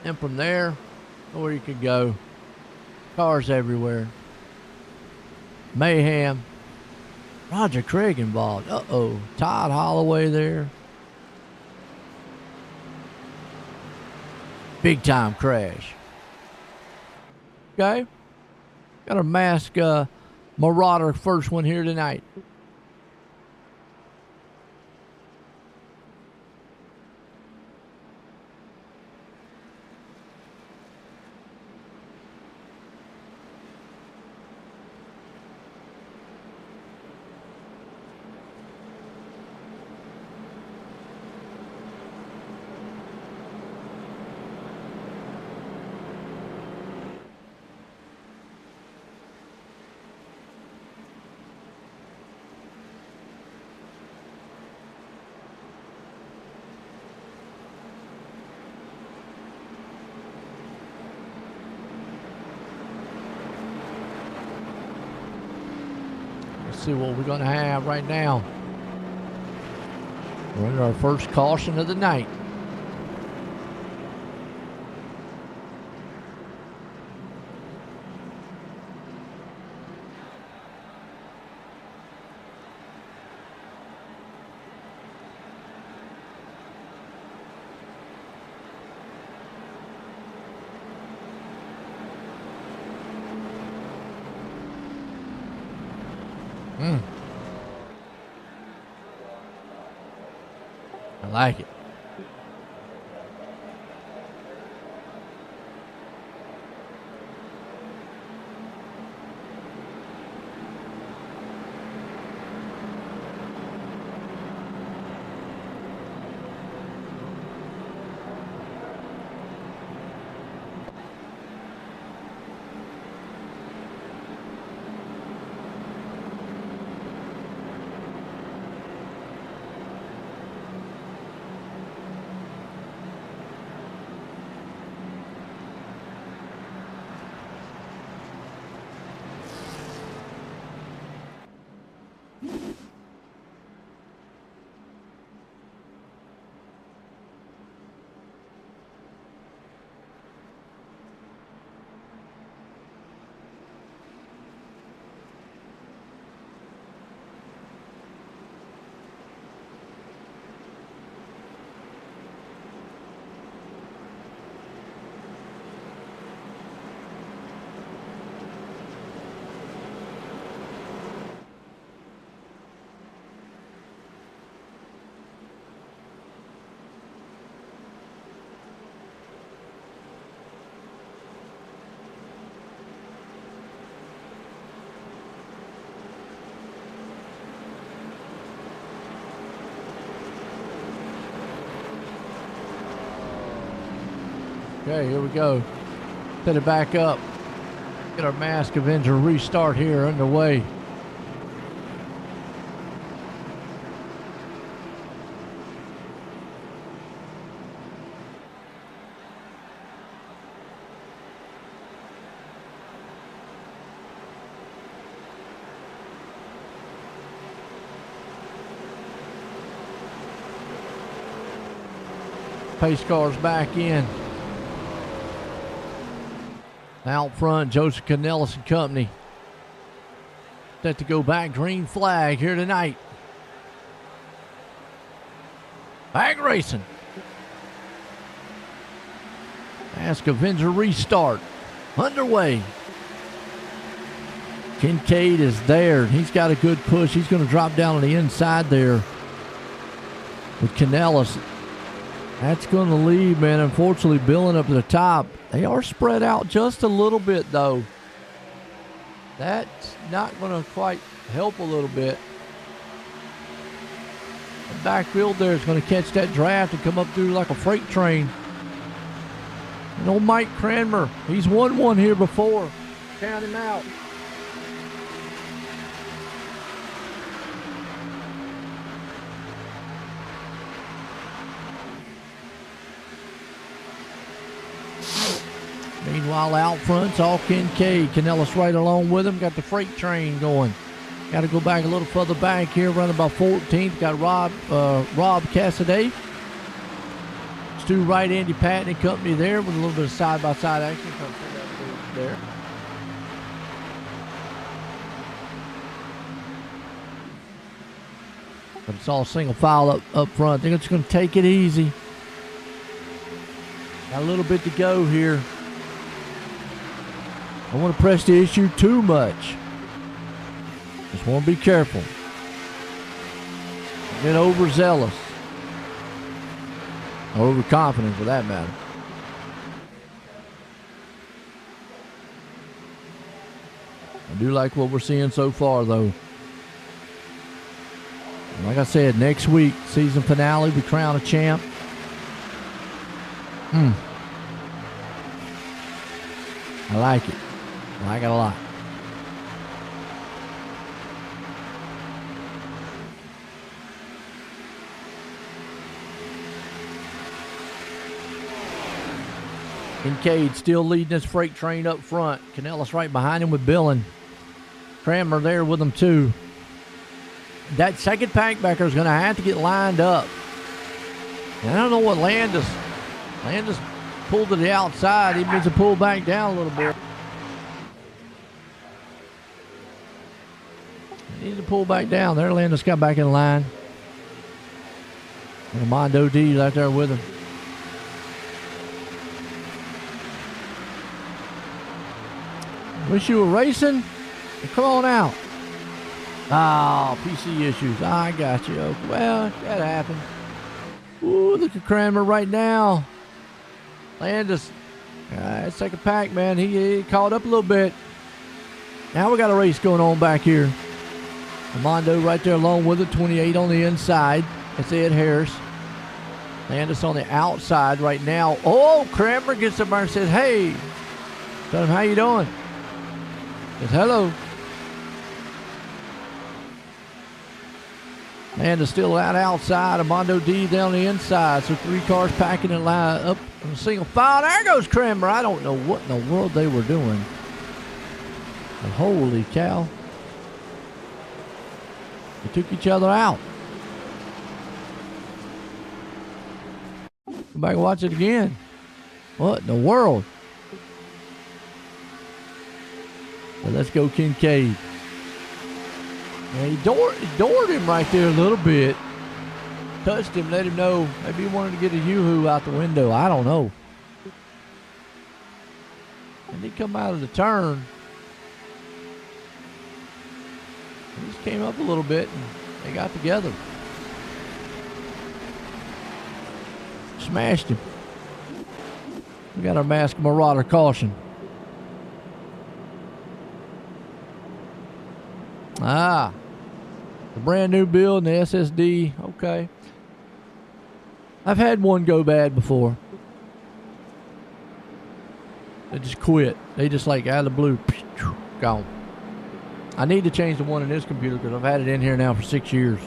And from there, nowhere you could go. Cars everywhere. Mayhem. Roger Craig involved. Uh-oh. Todd Holloway there. Big time crash. Okay. Got a Masked Marauder first one here tonight. See what we're going to have right now. We're under our first caution of the night. I like it. Okay, here we go. Set it back up. Get our Mask Avenger restart here underway. Pace cars back in. Out front, Joseph Canellis and company. Set to go back. Green flag here tonight. Back racing. Mask Avenger restart. Underway. Kincaid is there. He's got a good push. He's going to drop down on the inside there with Canellis. That's going to leave, man. Unfortunately, billing up to the top. They are spread out just a little bit, though. That's not going to quite help a little bit. The backfield there is going to catch that draft and come up through like a freight train. And old Mike Cranmer, he's won one here before. Count him out. Meanwhile, out front's all Kincaid. Canellis right along with him. Got the freight train going. Got to go back a little further back here, running about 14th. Got Rob Cassidy. Stu Wright, Andy Patton and company there with a little bit of side-by-side action. There. But it's all single file up front. I think it's going to take it easy. Got a little bit to go here. I don't want to press the issue too much. Just want to be careful. Get overzealous. Or overconfident for that matter. I do like what we're seeing so far, though. Like I said, next week, season finale, we crown a champ. I like it. I like it a lot. Kincaid still leading this freight train up front. Canellis right behind him with Billin. Cranmer there with him too. That second pack backer is going to have to get lined up. And I don't know what Landis pulled to the outside. He needs to pull back down a little bit. He needs to pull back down. There, Landis got back in line. And Mondo D right there with him. Wish you were racing. Come on out. Oh, PC issues. I got you. Okay. Well, that happened. Ooh, look at Cranmer right now. Landis. It's like a pack, man. He caught up a little bit. Now we got a race going on back here. Mondo right there along with it. 28 on the inside. That's Ed Harris. Landis on the outside right now. Oh, Cranmer gets up there and says, hey. Tell him, how you doing? Says, hello. Landis still out outside. Mondo D down the inside. So 3 cars packing in line up in a single file. There goes Cranmer. I don't know what in the world they were doing. But holy cow. They took each other out. Go back and watch it again. What in the world? Well, let's go Kincaid. Yeah, he doored him right there a little bit. Touched him, let him know. Maybe he wanted to get a yoo-hoo out the window. I don't know. And he come out of the turn. He just came up a little bit and they got together. Smashed him. We got our Mask Marauder caution. Ah, the brand new build and the SSD. Okay. I've had one go bad before. They just quit. They just like out of the blue, gone. I need to change the one in this computer because I've had it in here now for 6 years.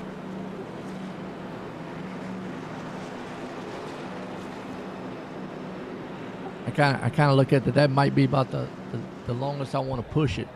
I kind of look at that might be about the longest I want to push it.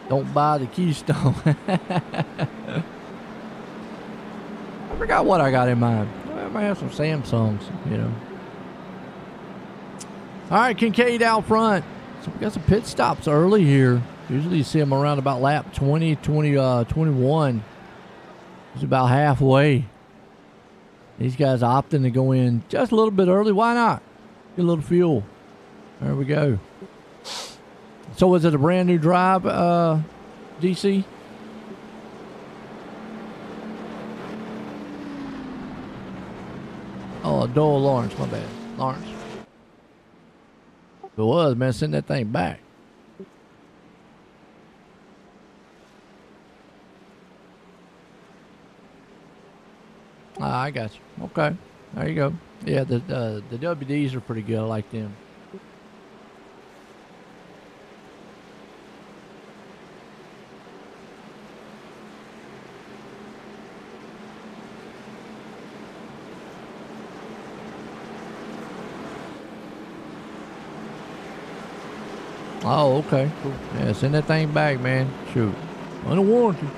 Don't buy the Keystone. I forgot what I got in mind. I might have some Samsungs, you know. All right, Kincaid out front. So we got some pit stops early here. Usually you see them around about lap 20, 21. It's about halfway. These guys opting to go in just a little bit early. Why not? Get a little fuel. There we go. So was it a brand new drive, DC? Oh, Doyle Lawrence, my bad. Lawrence. If it was, man, send that thing back. I got you. Okay. There you go. Yeah, the WDs are pretty good. I like them. Oh, okay. Cool. Yeah, send that thing back, man. Shoot. Under warranty.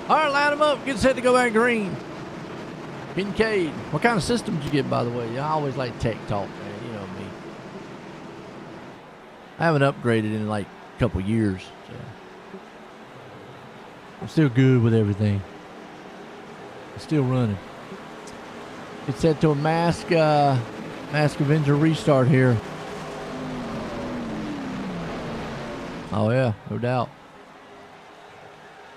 All right, line them up. Get set to go back green. Kincaid. What kind of system did you get, by the way? I always like tech talk, man. You know me. I haven't upgraded in like a couple years. So. I'm still good with everything. I'm still running. Get set to a Mask Avenger restart here. Oh, yeah, no doubt.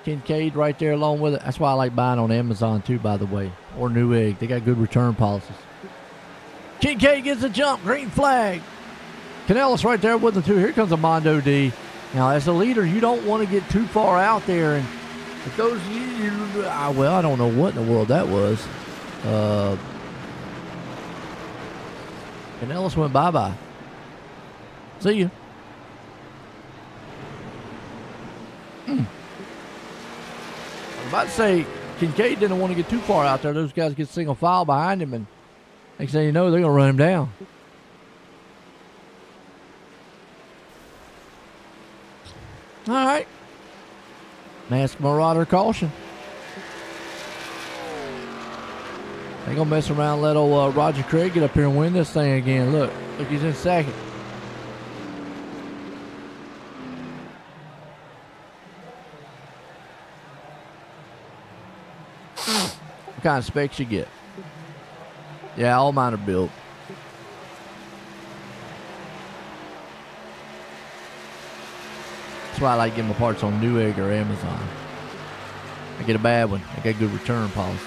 Kincaid right there along with it. That's why I like buying on Amazon, too, by the way. Or Newegg. They got good return policies. Kincaid gets a jump. Green flag. Canellis right there with him, too. Here comes a Mondo D. Now, as a leader, you don't want to get too far out there. And if those... well, I don't know what in the world that was. Canellis went bye-bye. See you. I'm about to say, Kincaid didn't want to get too far out there. Those guys get single file behind him, and next thing you know, they're going to run him down. All right. Mask Marauder caution. They going to mess around and let old Roger Craig get up here and win this thing again. Look, he's in second. What kind of specs you get? Yeah, all mine are built. That's why I like getting my parts on Newegg or Amazon. I get a bad one. I got good return policy.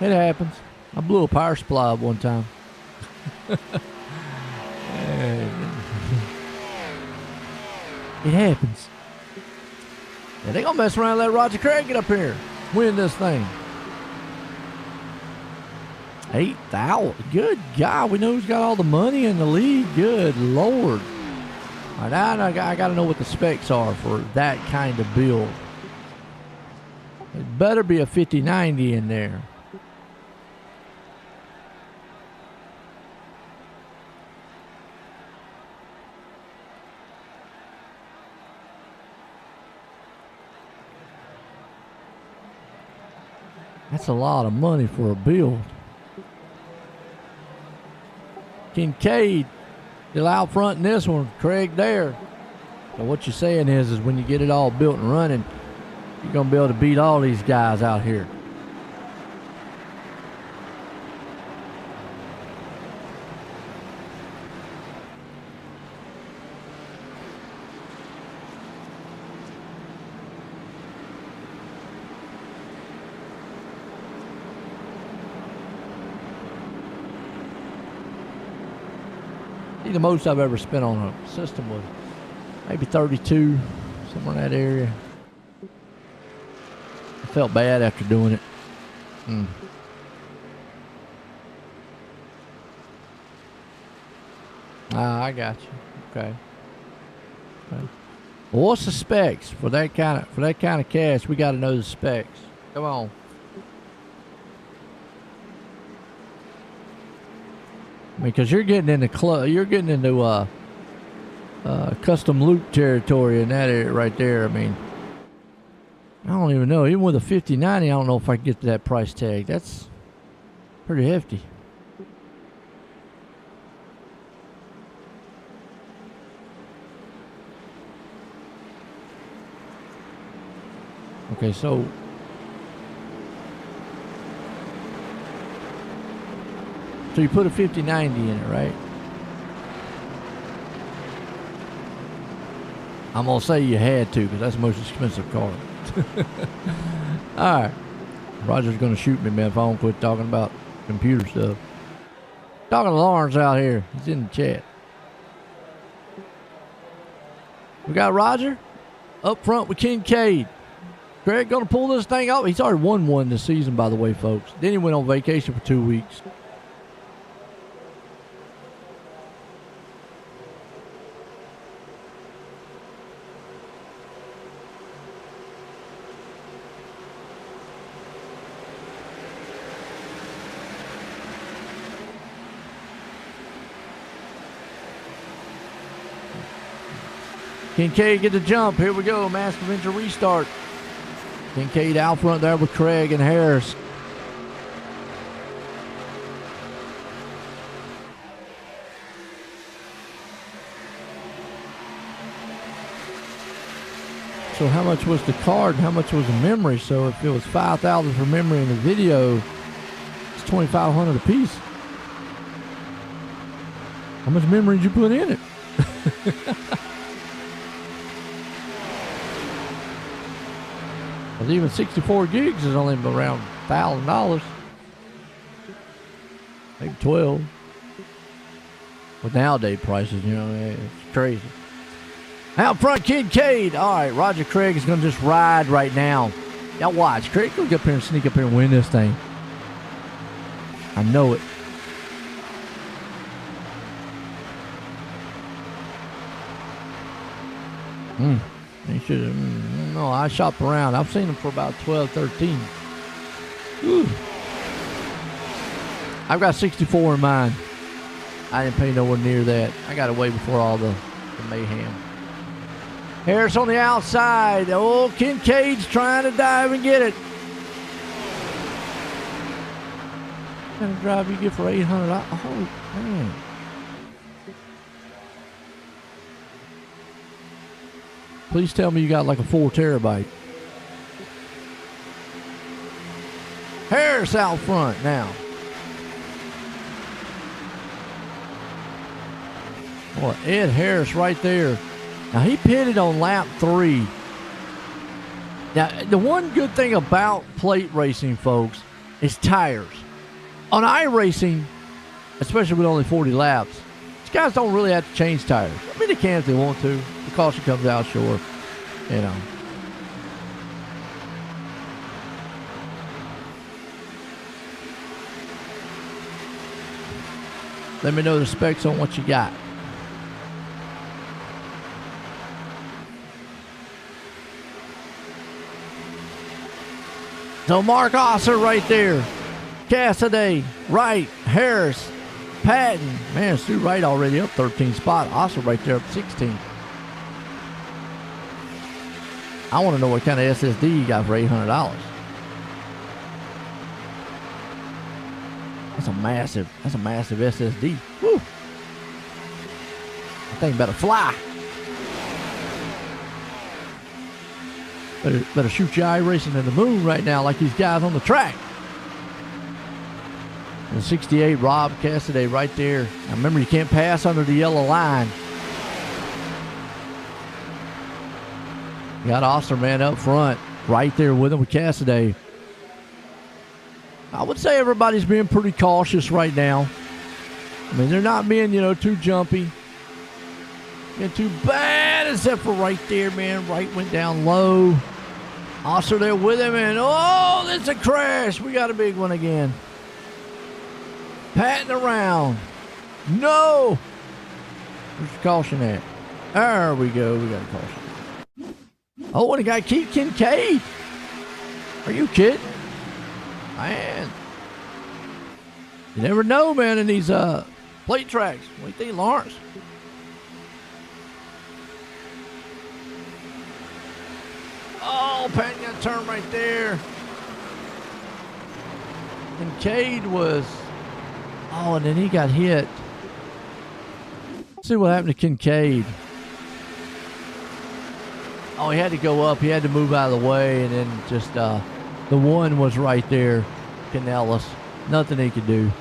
It happens. I blew a power supply up one time. It happens. Yeah, they gonna mess around and let Roger Craig get up here, win this thing. 8,000. Good God, we know who's got all the money in the league. Good Lord. All right, now I got to know what the specs are for that kind of build. It better be a 5090 in there. That's a lot of money for a build. Kincaid Still out front in this one, Craig there. So what you're saying is when you get it all built and running, you're going to be able to beat all these guys out here. The most I've ever spent on a system was maybe 32, somewhere in that area. I felt bad after doing it. I got you. Okay. Well, what's the specs for that kind of cash? We got to know the specs. Come on. Because you're getting into custom loop territory in that area right there. I mean, I don't even know. Even with a 5090, I don't know if I can get to that price tag. That's pretty hefty. Okay, so you put a 5090 in it, right? I'm going to say you had to because that's the most expensive car. All right. Roger's going to shoot me, man, if I don't quit talking about computer stuff. Talking to Lawrence out here. He's in the chat. We got Roger up front with Kincaid. Greg going to pull this thing off. He's already won one this season, by the way, folks. Then he went on vacation for 2 weeks. Kincaid get the jump. Here we go. Master Venture restart. Kincaid out front there with Craig and Harris. So how much was the card and how much was the memory? So if it was $5,000 for memory in the video, it's $2,500 a piece. How much memory did you put in it? Because even 64 gigs is only around $1,000. Maybe 12. With nowadays prices, you know, it's crazy. Out front, Kincaid. All right, Roger Craig is going to just ride right now. Y'all watch. Craig going to get up here and sneak up here and win this thing. I know it. He should have. No, I shopped around. I've seen them for about 12, 13. Ooh. I've got 64 in mine. I didn't pay nowhere near that. I got away before all the mayhem. Harris on the outside. Oh, Kincaid's trying to dive and get it. What kind of drive you get for $800? Oh, man. Please tell me you got like a 4 terabyte. Harris out front now. Boy, Ed Harris right there. Now he pitted on lap 3. Now the one good thing about plate racing, folks, is tires. On iRacing, especially with only 40 laps, these guys don't really have to change tires. I mean, they can if they want to. The caution comes out short, you know. Let me know the specs on what you got. So Mark Osser right there. Cassidy, Wright, Harris, Patton. Man, Stu Wright already up 13 spot. Osser right there up 16. I want to know what kind of SSD you got for $800. That's a massive SSD. Woo. thing better fly. Better shoot your eye racing in the moon right now like these guys on the track. And 68, Rob Cassidy right there. Now remember, you can't pass under the yellow line. You got Osterman up front, right there with him with Cassidy. I would say everybody's being pretty cautious right now. I mean, they're not being, too jumpy. Being too bad, except for right there, man. Right went down low. Oster there with him, and there's a crash. We got a big one again. Patting around. No! Where's the caution at? There we go. We got a caution. Oh, and a guy, Keith Kincaid. Are you kidding? Man. You never know, man, in these plate tracks. What do you think, Lawrence? Oh, Patton got a turn right there. Kincaid was... Oh, and then he got hit. Let's see what happened to Kincaid. Oh, he had to go up. He had to move out of the way, and then just the one was right there. Canellis. Nothing he could do.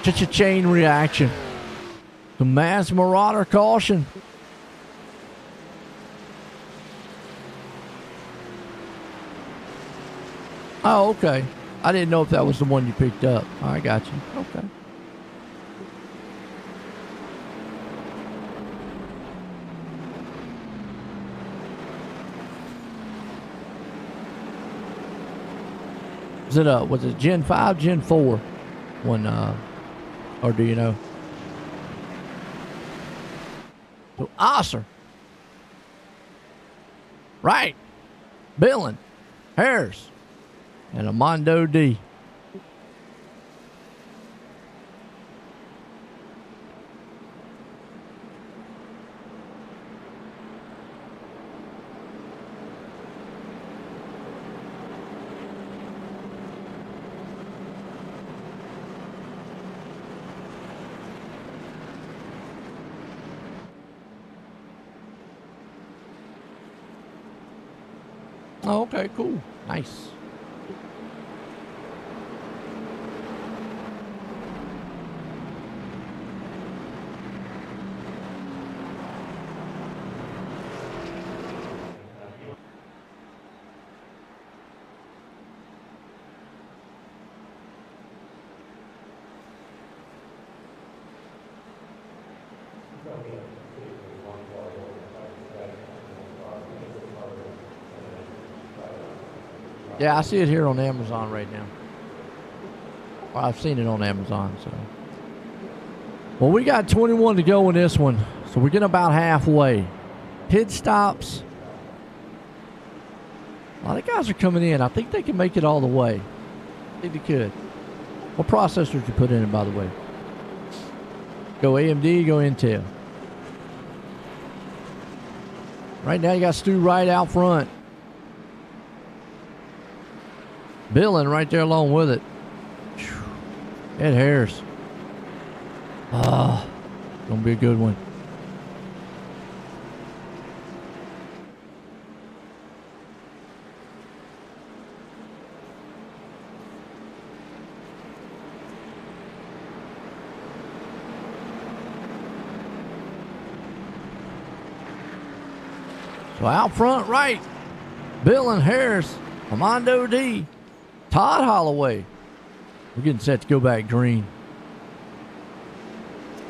Just a chain reaction. The mass marauder caution. Oh, okay. I didn't know if that was the one you picked up. I got you. Okay. Was it Gen 5, Gen 4? One, or do you know? So, Osser. Right. Billin. Harris. And Armando D. Oh, okay, cool. Nice. Yeah, I see it here on Amazon right now. Well, I've seen it on Amazon, so. Well, we got 21 to go in this one, so we're getting about halfway. Pit stops. A lot of guys are coming in. I think they can make it all the way. I think they could. What processor did you put in it, by the way? Go AMD, go Intel. Right now you got Stu Wright out front. Billin right there along with it. Ed Harris. Gonna be a good one. So out front right, Billin Harris, Armando D, Todd Holloway. We're getting set to go back green.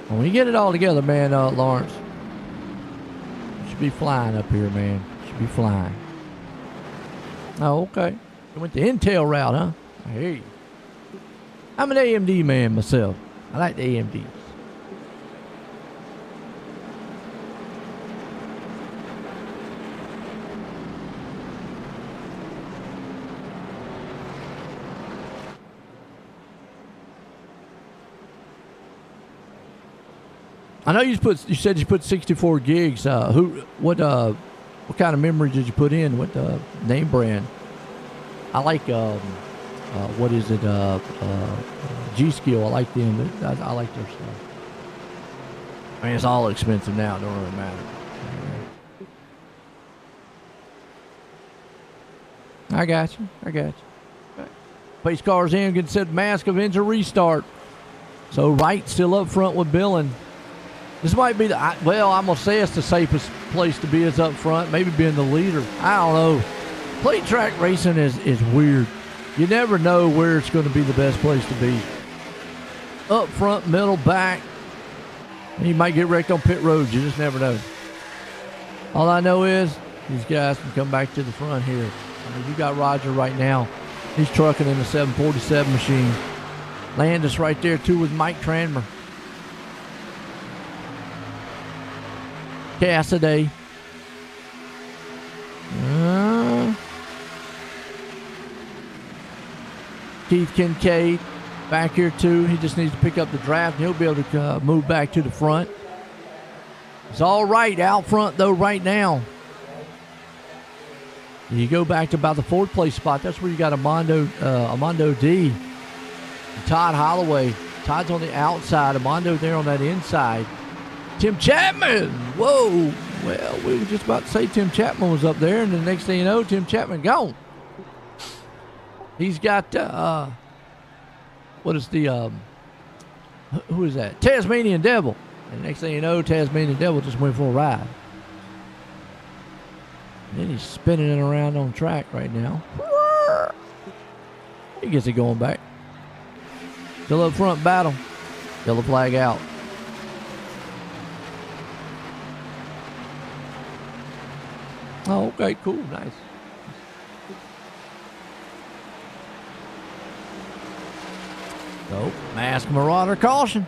When you get it all together, man, Lawrence, you should be flying up here, man. You should be flying. Oh, okay. You went the Intel route, huh? I hear you. I'm an AMD man myself. I like the AMDs. I know you said you put 64 gigs. What kind of memory did you put in? What name brand? I like what is it? G Skill. I like them. I like their stuff. I mean, it's all expensive now. It don't really matter. I got you. Pace cars in, get set mask of engine restart. So Wright still up front with Billin. This might be I'm going to say it's the safest place to be is up front, maybe being the leader. I don't know. Plate track racing is weird. You never know where it's going to be the best place to be. Up front, middle, back. You might get wrecked on pit roads. You just never know. All I know is these guys can come back to the front here. I mean, you got Roger right now. He's trucking in the 747 machine. Landis right there, too, with Mike Tranmer. Cassidy. Keith Kincaid back here, too. He just needs to pick up the draft, and he'll be able to move back to the front. It's all right out front, though, right now. You go back to about the fourth place spot. That's where you got Armando D. And Todd Holloway. Todd's on the outside. Armando there on that inside. Tim Chapman. Whoa. Well, we were just about to say Tim Chapman was up there, and the next thing you know, Tim Chapman gone. He's got, what is the, who is that? Tasmanian Devil. And the next thing you know, Tasmanian Devil just went for a ride. And then he's spinning it around on track right now. He gets it going back. Still up front battle. Yellow flag out. Oh, okay, cool, nice. So, mask marauder caution.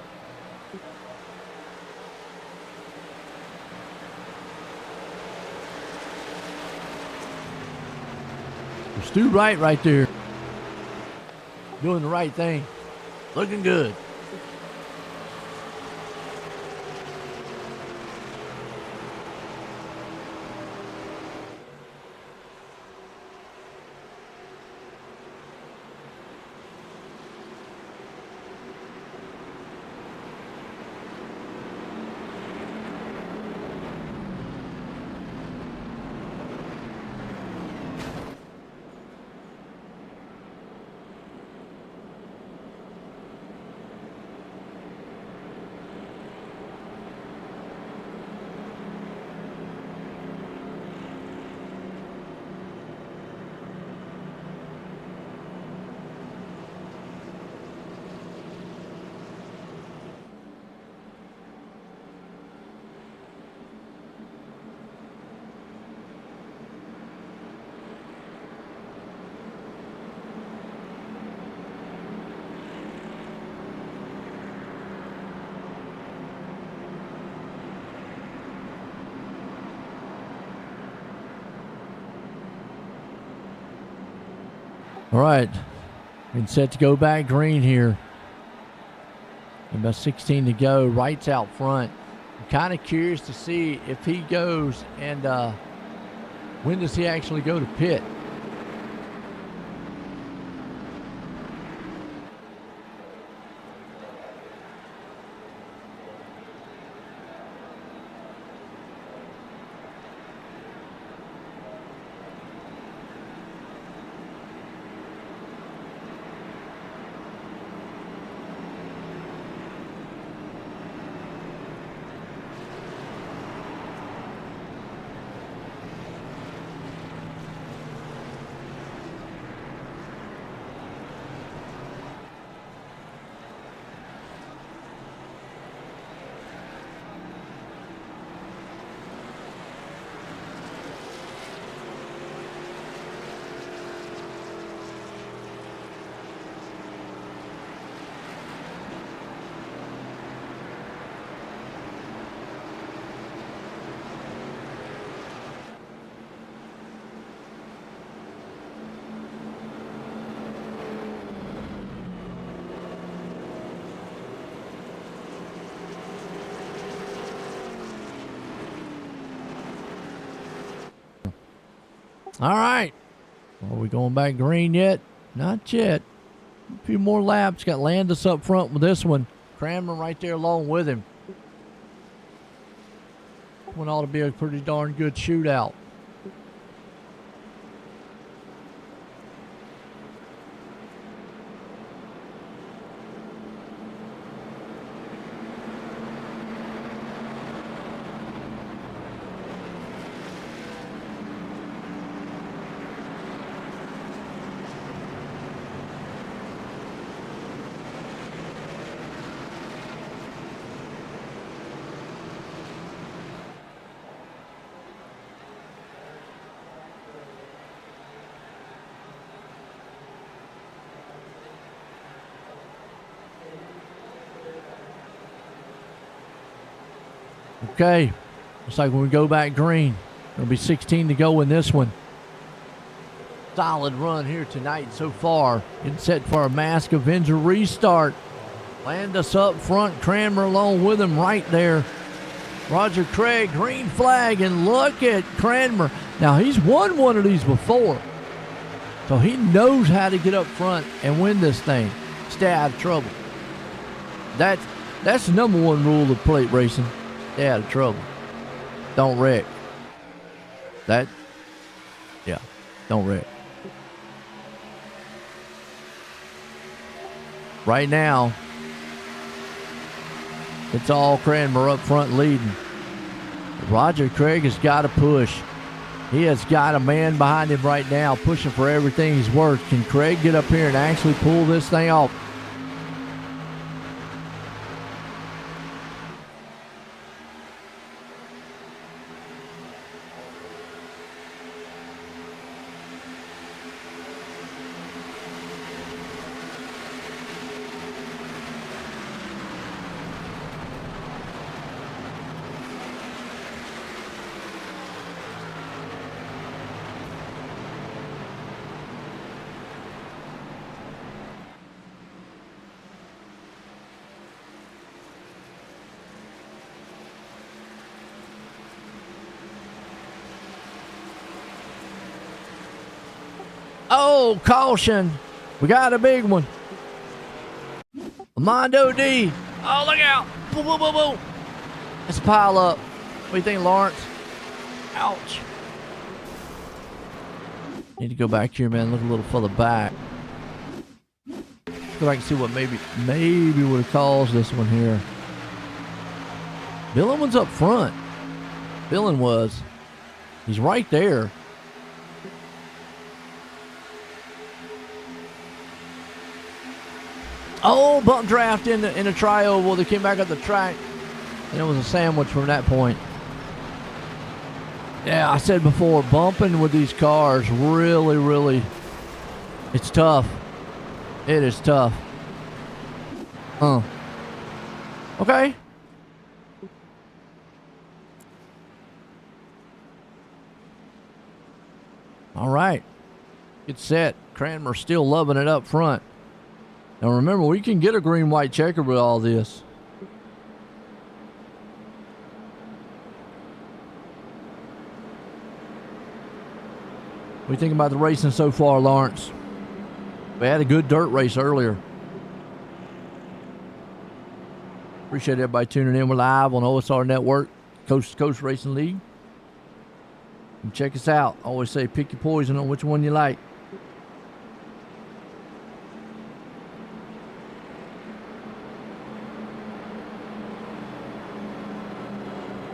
Stu right there. Doing the right thing. Looking good. All right, been set to go back green here. About 16 to go. Wright's out front. I'm kind of curious to see if he goes and when does he actually go to pit? All right. Are we going back green yet? Not yet. A few more laps. Got Landis up front with this one. Cranmer right there along with him. One ought to be a pretty darn good shootout. Okay, looks like when we go back green, there'll be 16 to go in this one. Solid run here tonight so far. Getting set for a Mask Avenger restart. Land us up front. Cranmer along with him right there. Roger Craig, green flag, and look at Cranmer. Now, he's won one of these before, so he knows how to get up front and win this thing. Stay out of trouble. That's the number one rule of plate racing. Stay out of trouble. Don't wreck. Don't wreck. Right now, it's all Cranmer up front leading. Roger Craig has got to push. He has got a man behind him right now pushing for everything he's worth. Can Craig get up here and actually pull this thing off? Oh, caution. We got a big one. Mondo D. Oh, look out. Boom, boom, boom, boom. It's a pile up. What do you think, Lawrence? Ouch. Need to go back here, man. Look a little further back. So I can see what maybe would have caused this one here. Billin was up front. Billin was. He's right there. Oh, bump draft in a tri-oval. They came back up the track, and it was a sandwich from that point. Yeah, I said before, bumping with these cars really, it's tough. It is tough. Okay. All right. Get set. Cranmer still loving it up front. Now remember, we can get a green-white checker with all this. What do you think about the racing so far, Lawrence? We had a good dirt race earlier. Appreciate everybody tuning in. We're live on OSR Network, Coast to Coast Racing League. And check us out. I always say pick your poison on which one you like.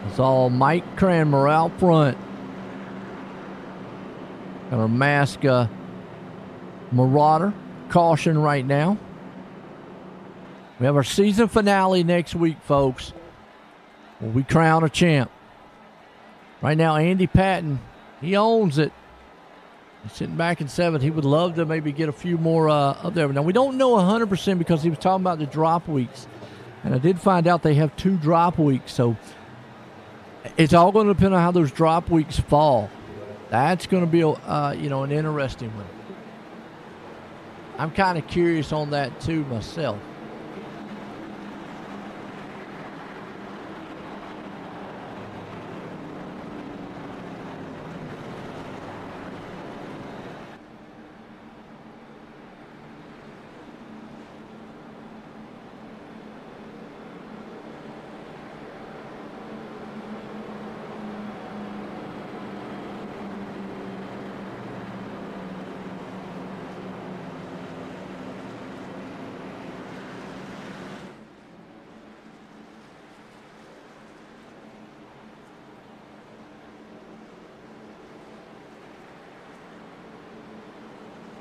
It's all Mike Cranmer out front. Got our Mask Marauder caution right now. We have our season finale next week, folks, where we crown a champ. Right now, Andy Patton, he owns it. He's sitting back in 7th. He would love to maybe get a few more up there. Now, we don't know 100% because he was talking about the drop weeks. And I did find out they have 2 drop weeks. So it's all going to depend on how those drop weeks fall. That's going to be an interesting one. I'm kind of curious on that too myself.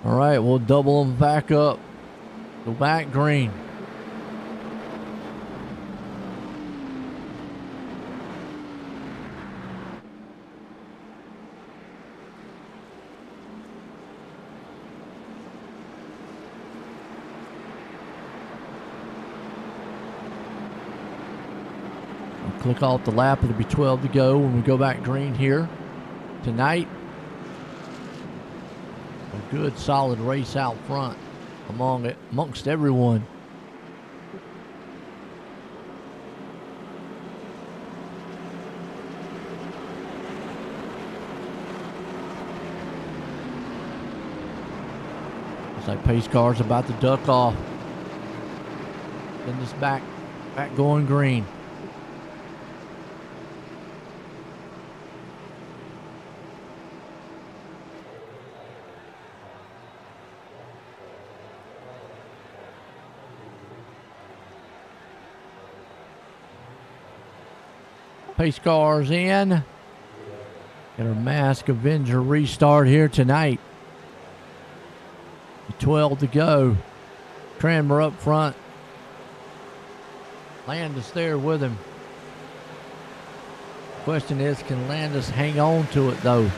All right, we'll double them back up. Go back green. Click off the lap. It'll be 12 to go when we go back green here tonight. A good solid race out front amongst everyone. Looks like pace car's about to duck off. Then this back going green. Pace cars in. Got our Mask Avenger restart here tonight. 12 to go. Cranmer up front. Landis there with him. Question is, can Landis hang on to it though?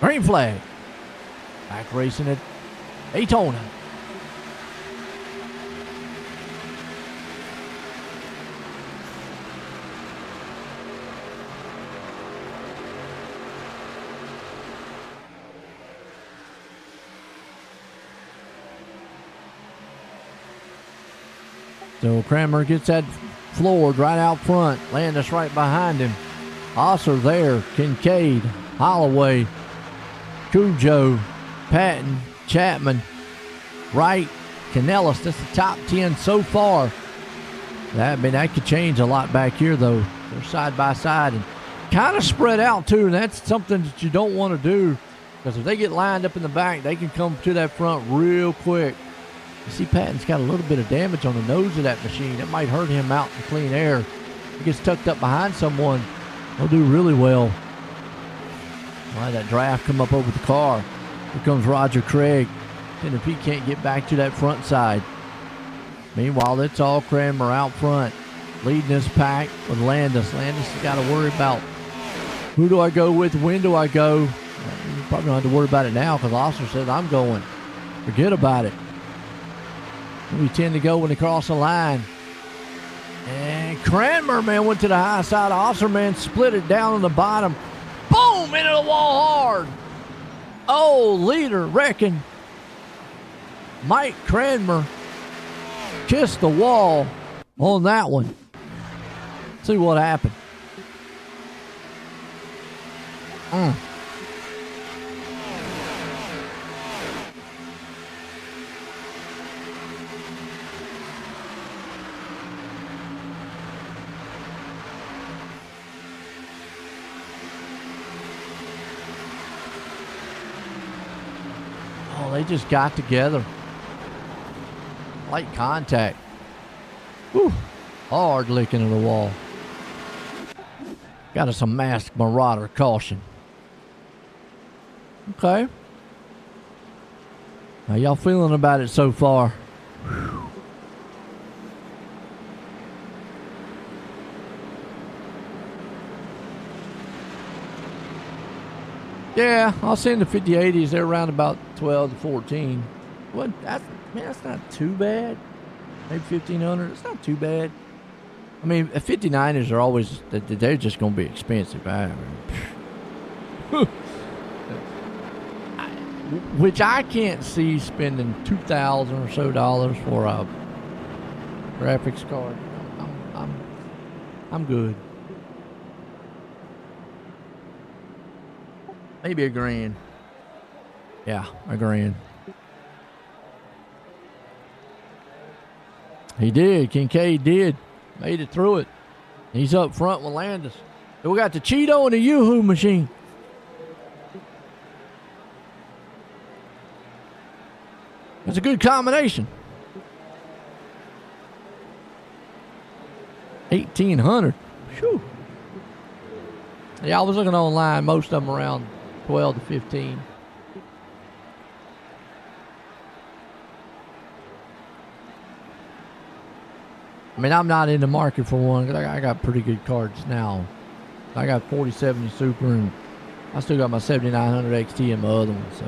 Green flag. Back racing at Daytona. So Cranmer gets that floored right out front. Landis right behind him. Osser there. Kincaid, Holloway, Cujo, Patton, Chapman, Wright, Canellis. That's the top 10 so far. That could change a lot back here though. They're side by side and kind of spread out too. And that's something that you don't want to do, because if they get lined up in the back, they can come to that front real quick. You see Patton's got a little bit of damage on the nose of that machine. That might hurt him out in clean air. He gets tucked up behind someone, he'll do really well. Why that draft come up over the car. Here comes Roger Craig. And if he can't get back to that front side. Meanwhile, it's all Cranmer out front, leading this pack with Landis. Landis has got to worry about who do I go with, when do I go. You probably don't have to worry about it now because Osser said I'm going. Forget about it. We tend to go when they cross the line. And Cranmer, man, went to the high side. Osser, man, split it down on the bottom. Boom! Into the wall hard. Oh, leader wrecking. Mike Cranmer kissed the wall on that one. See what happened. They just got together. Light contact. Whew. Hard licking of the wall. Got us a Masked Marauder caution. Okay. How y'all feeling about it so far? Whew. Yeah, I'll send the 5080s. They're around about 12 to 14. Well, that's not too bad. Maybe 1500. It's not too bad. I mean, 59ers are always, they're just going to be expensive. Which I can't see spending $2,000 or so for a graphics card. I'm good. Maybe $1,000. Yeah, $1,000. He did. Kincaid did. Made it through it. He's up front with Landis. So we got the Cheeto and the Yoo-Hoo machine. It's a good combination. 1,800. Whew. Yeah, I was looking online. Most of them around 12 to 15. I mean, I'm not in the market for one because I got pretty good cards now. I got 4070 Super, and I still got my 7900 XT and my other one, so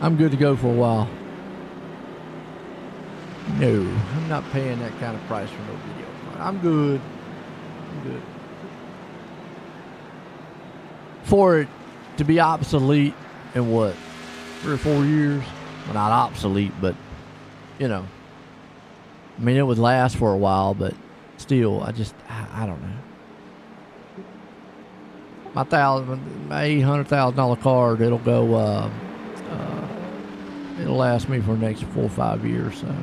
I'm good to go for a while. No, I'm not paying that kind of price for no video card. I'm good. I'm good. For it to be obsolete in what, 3 or 4 years? Well, not obsolete, but, you know. I mean, it would last for a while, but still, I don't know. My $800,000 card, it'll go, it'll last me for the next 4 or 5 years, so.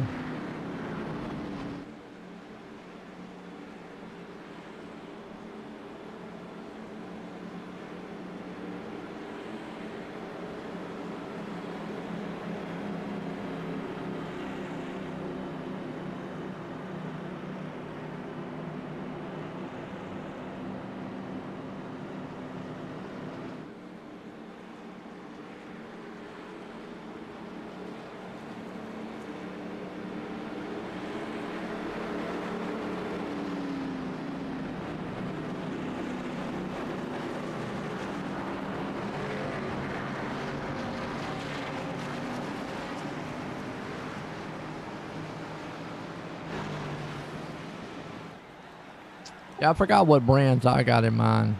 Yeah, I forgot what brands I got in mind.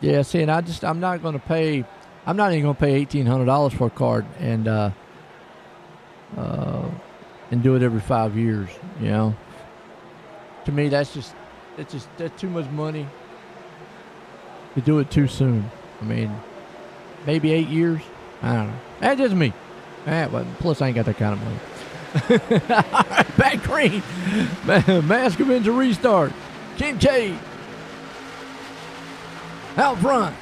Yeah, see, and I'm not even going to pay $1,800 for a card and do it every 5 years, you know. To me, that's too much money to do it too soon. I mean, maybe 8 years. I don't know. That's just me. But plus, I ain't got that kind of money. All right, back green. Mask him into restart. Kincaid out front.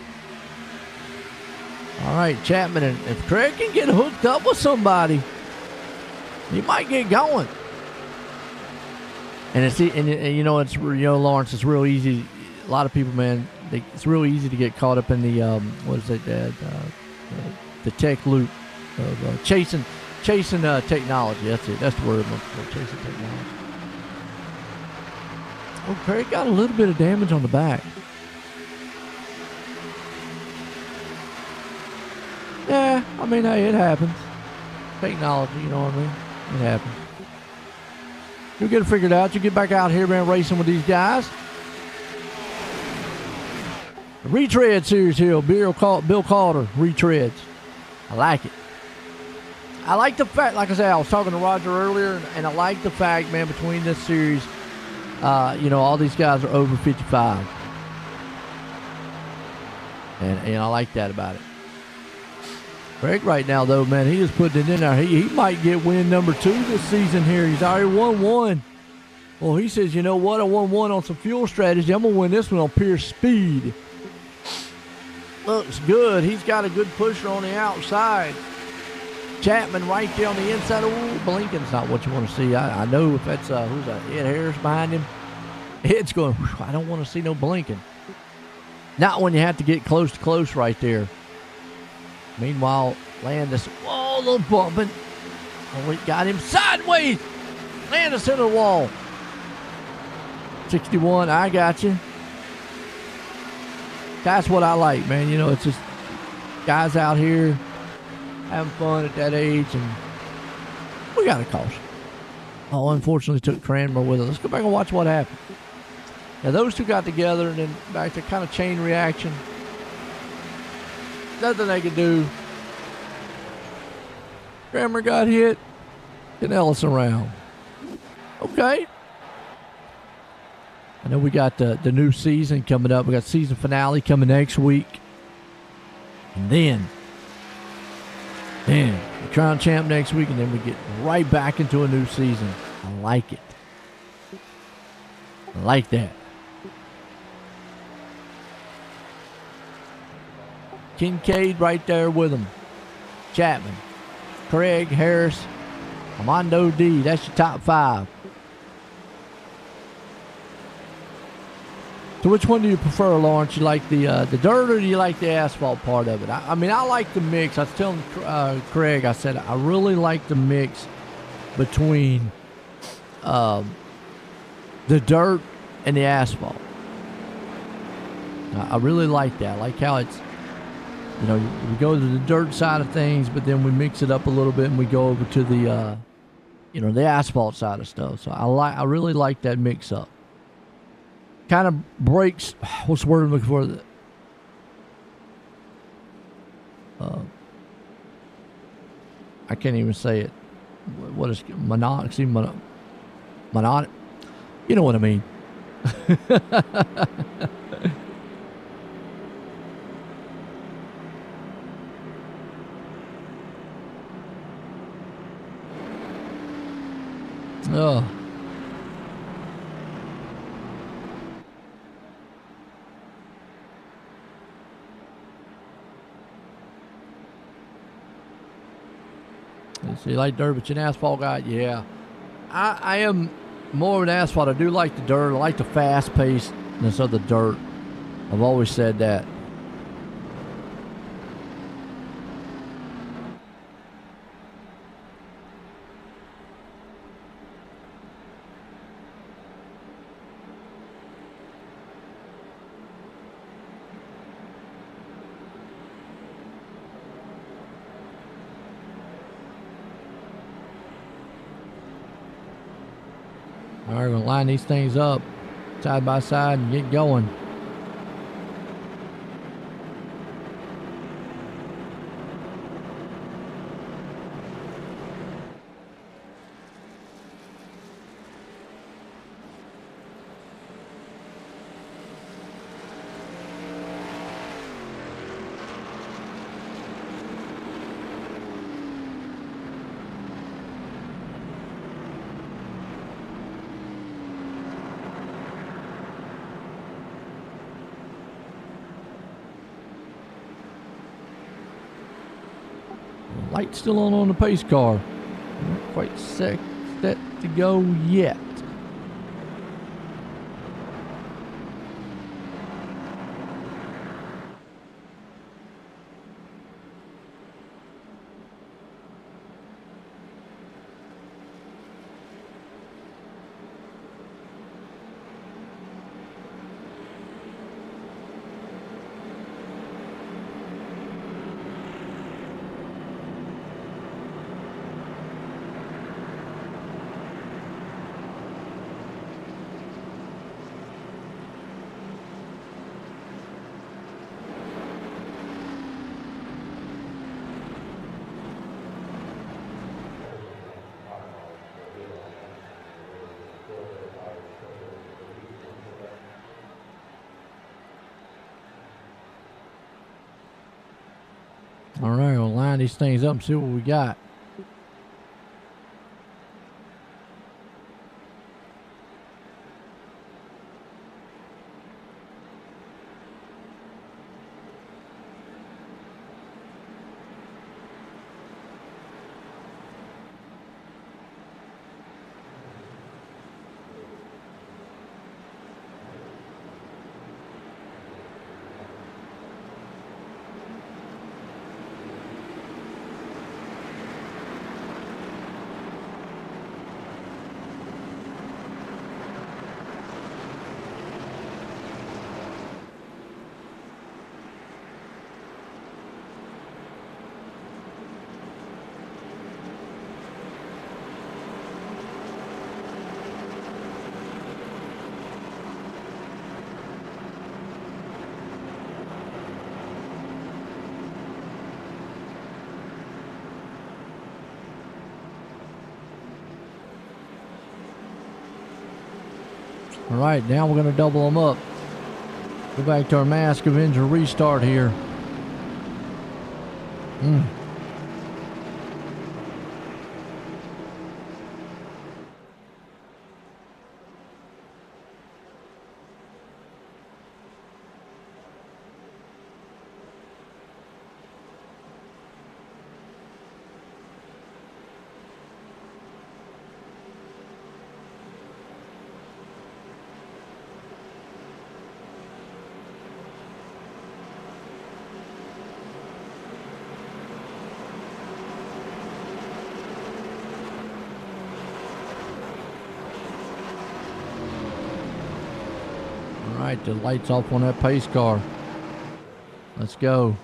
All right, Chapman, and if Craig can get hooked up with somebody, he might get going. And Lawrence, it's real easy. A lot of people, man, it's real easy to get caught up in the the tech loop of chasing technology. That's it. That's the word I'm looking for. Chasing technology. Oh, Craig got a little bit of damage on the back. Yeah, I mean, hey, it happens. Technology, you know what I mean? It happens. You'll get it figured out. You get back out here, man, racing with these guys. The Retread series here, Bill Calder Retreads. I like it. I like the fact, like I said, I was talking to Roger earlier, and I like the fact, man, between this series, all these guys are over 55. And I like that about it. Craig right now, though, man, he is putting it in there. He might get win number 2 this season here. He's already won 1. Well, he says, you know what? I won 1 on some fuel strategy. I'm going to win this one on pure speed. Looks good. He's got a good pusher on the outside. Chapman right there on the inside. Ooh, blinking's not what you want to see. I know if that's, who's that? Ed Harris behind him. Ed's going, I don't want to see no blinking. Not when you have to get close to close right there. Meanwhile, Landis, a little bumping. Oh, we got him sideways. Landis hit the wall. 61, I got you. That's what I like, man. You know, it's just guys out here having fun at that age, and we got a caution. Oh, unfortunately took Cranmer with us. Let's go back and watch what happened. Now, those two got together, and then back to kind of chain reaction. Nothing they could do. Cranmer got hit, and Ellis around. Okay. I know we got the new season coming up. We got season finale coming next week. And then the Crown Champ next week, and then we get right back into a new season. I like it. I like that. Kincaid right there with him. Chapman, Craig, Harris, Armando D. That's your top 5. So which one do you prefer, Lawrence? You like the dirt, or do you like the asphalt part of it? I mean, I like the mix. I was telling Craig, I said, I really like the mix between the dirt and the asphalt. I really like that. I like how it's, you know, we go to the dirt side of things, but then we mix it up a little bit and we go over to the, you know, the asphalt side of stuff. So I really like that mix up. Kind of breaks, what's the word I'm looking for? I can't even say it. What is monoxy? Monot? You know what I mean. Oh. So you like dirt, but you're an asphalt guy? Yeah. I am more of an asphalt. I do like the dirt. I like the fast pacedness of the dirt. I've always said that. All right, we're going to line these things up side by side and get going. Light's still on the pace car. Not quite set to go yet. All right, we'll line these things up and see what we got. All right, now we're going to double them up. Go back to our Mask Avenger restart here. right, the light's off on that pace car. Let's go.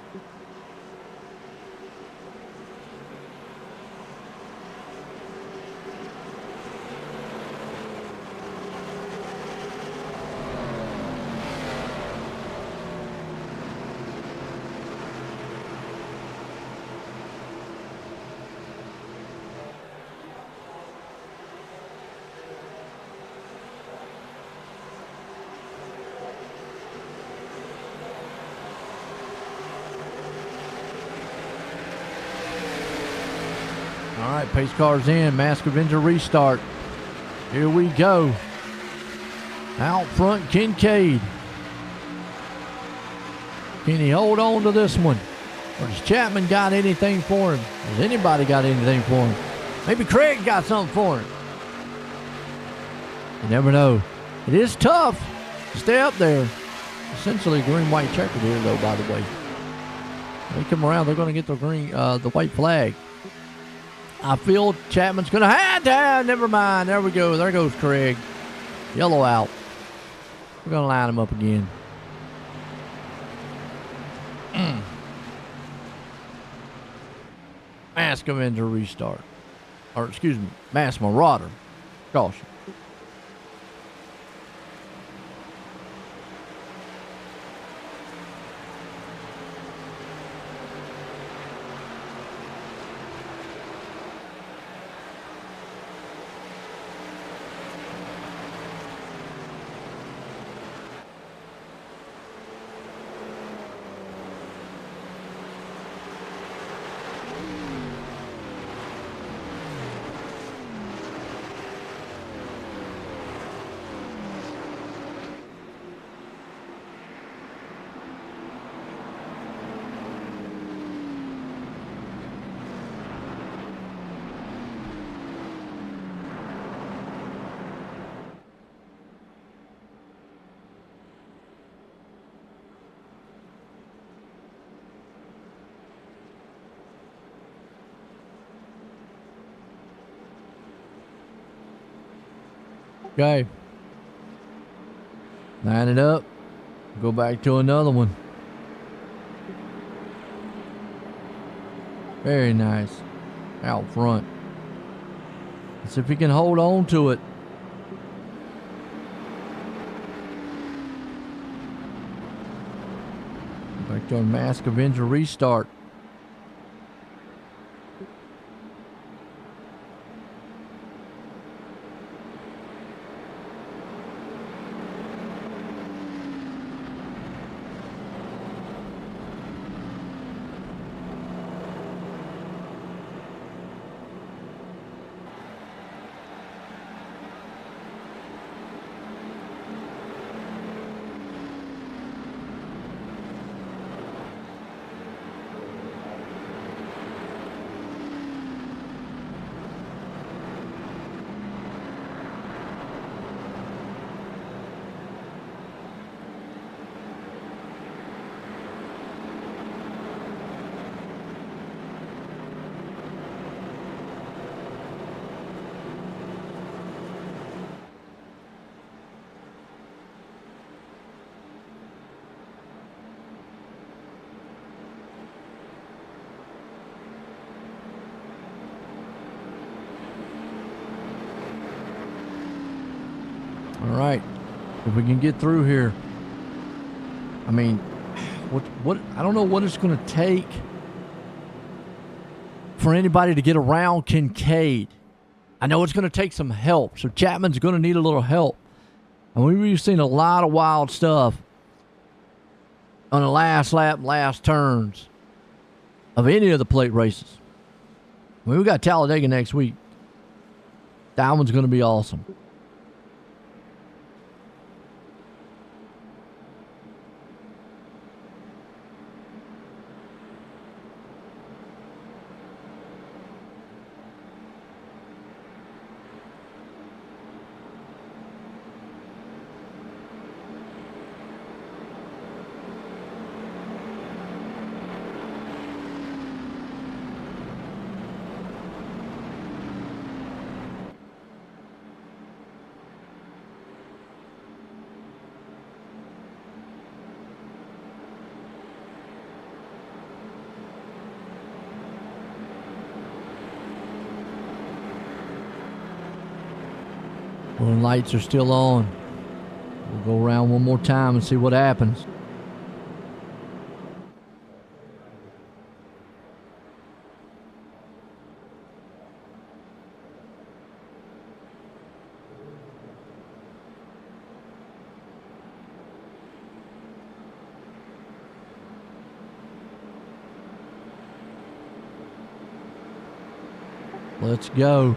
All right, pace car's in. Mask Avenger restart. Here we go. Out front, Kincaid. Can he hold on to this one? Or has Chapman got anything for him? Has anybody got anything for him? Maybe Craig got something for him. You never know. It is tough to stay up there. Essentially green-white checkered here, though, by the way. When they come around, they're going to get the green, the white flag. I feel Chapman's going to never mind. There we go. There goes Craig. Yellow out. We're going to line him up again. Mask Avenger restart. Or, excuse me, Mask Marauder. Caution. Okay. Line it up. Go back to another one. Very nice. Out front. Let's see if he can hold on to it. Back to a Mask Avenger restart. All right, if we can get through here. I mean, what I don't know what it's going to take for anybody to get around Kincaid. I know it's going to take some help, so Chapman's going to need a little help. And we've seen a lot of wild stuff on the last lap, last turns of any of the plate races. I mean, we got Talladega next week. That one's going to be awesome. When lights are still on. We'll go around one more time and see what happens. Let's go.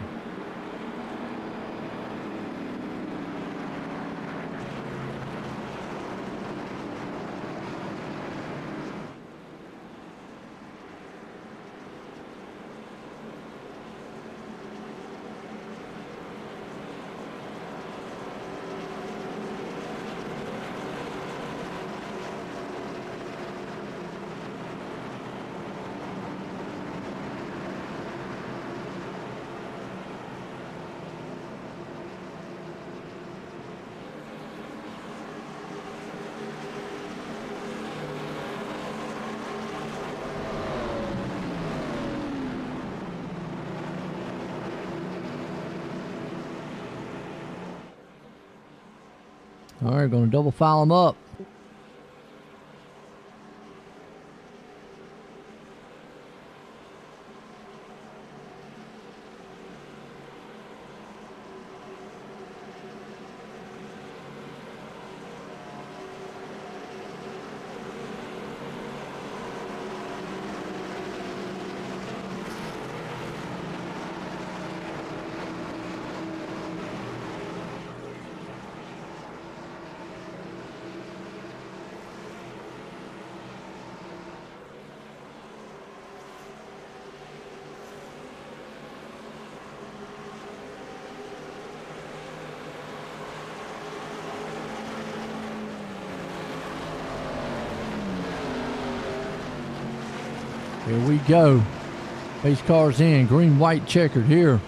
All right, going to double file them up. Here we go. Pace cars in. Green, white, checkered here.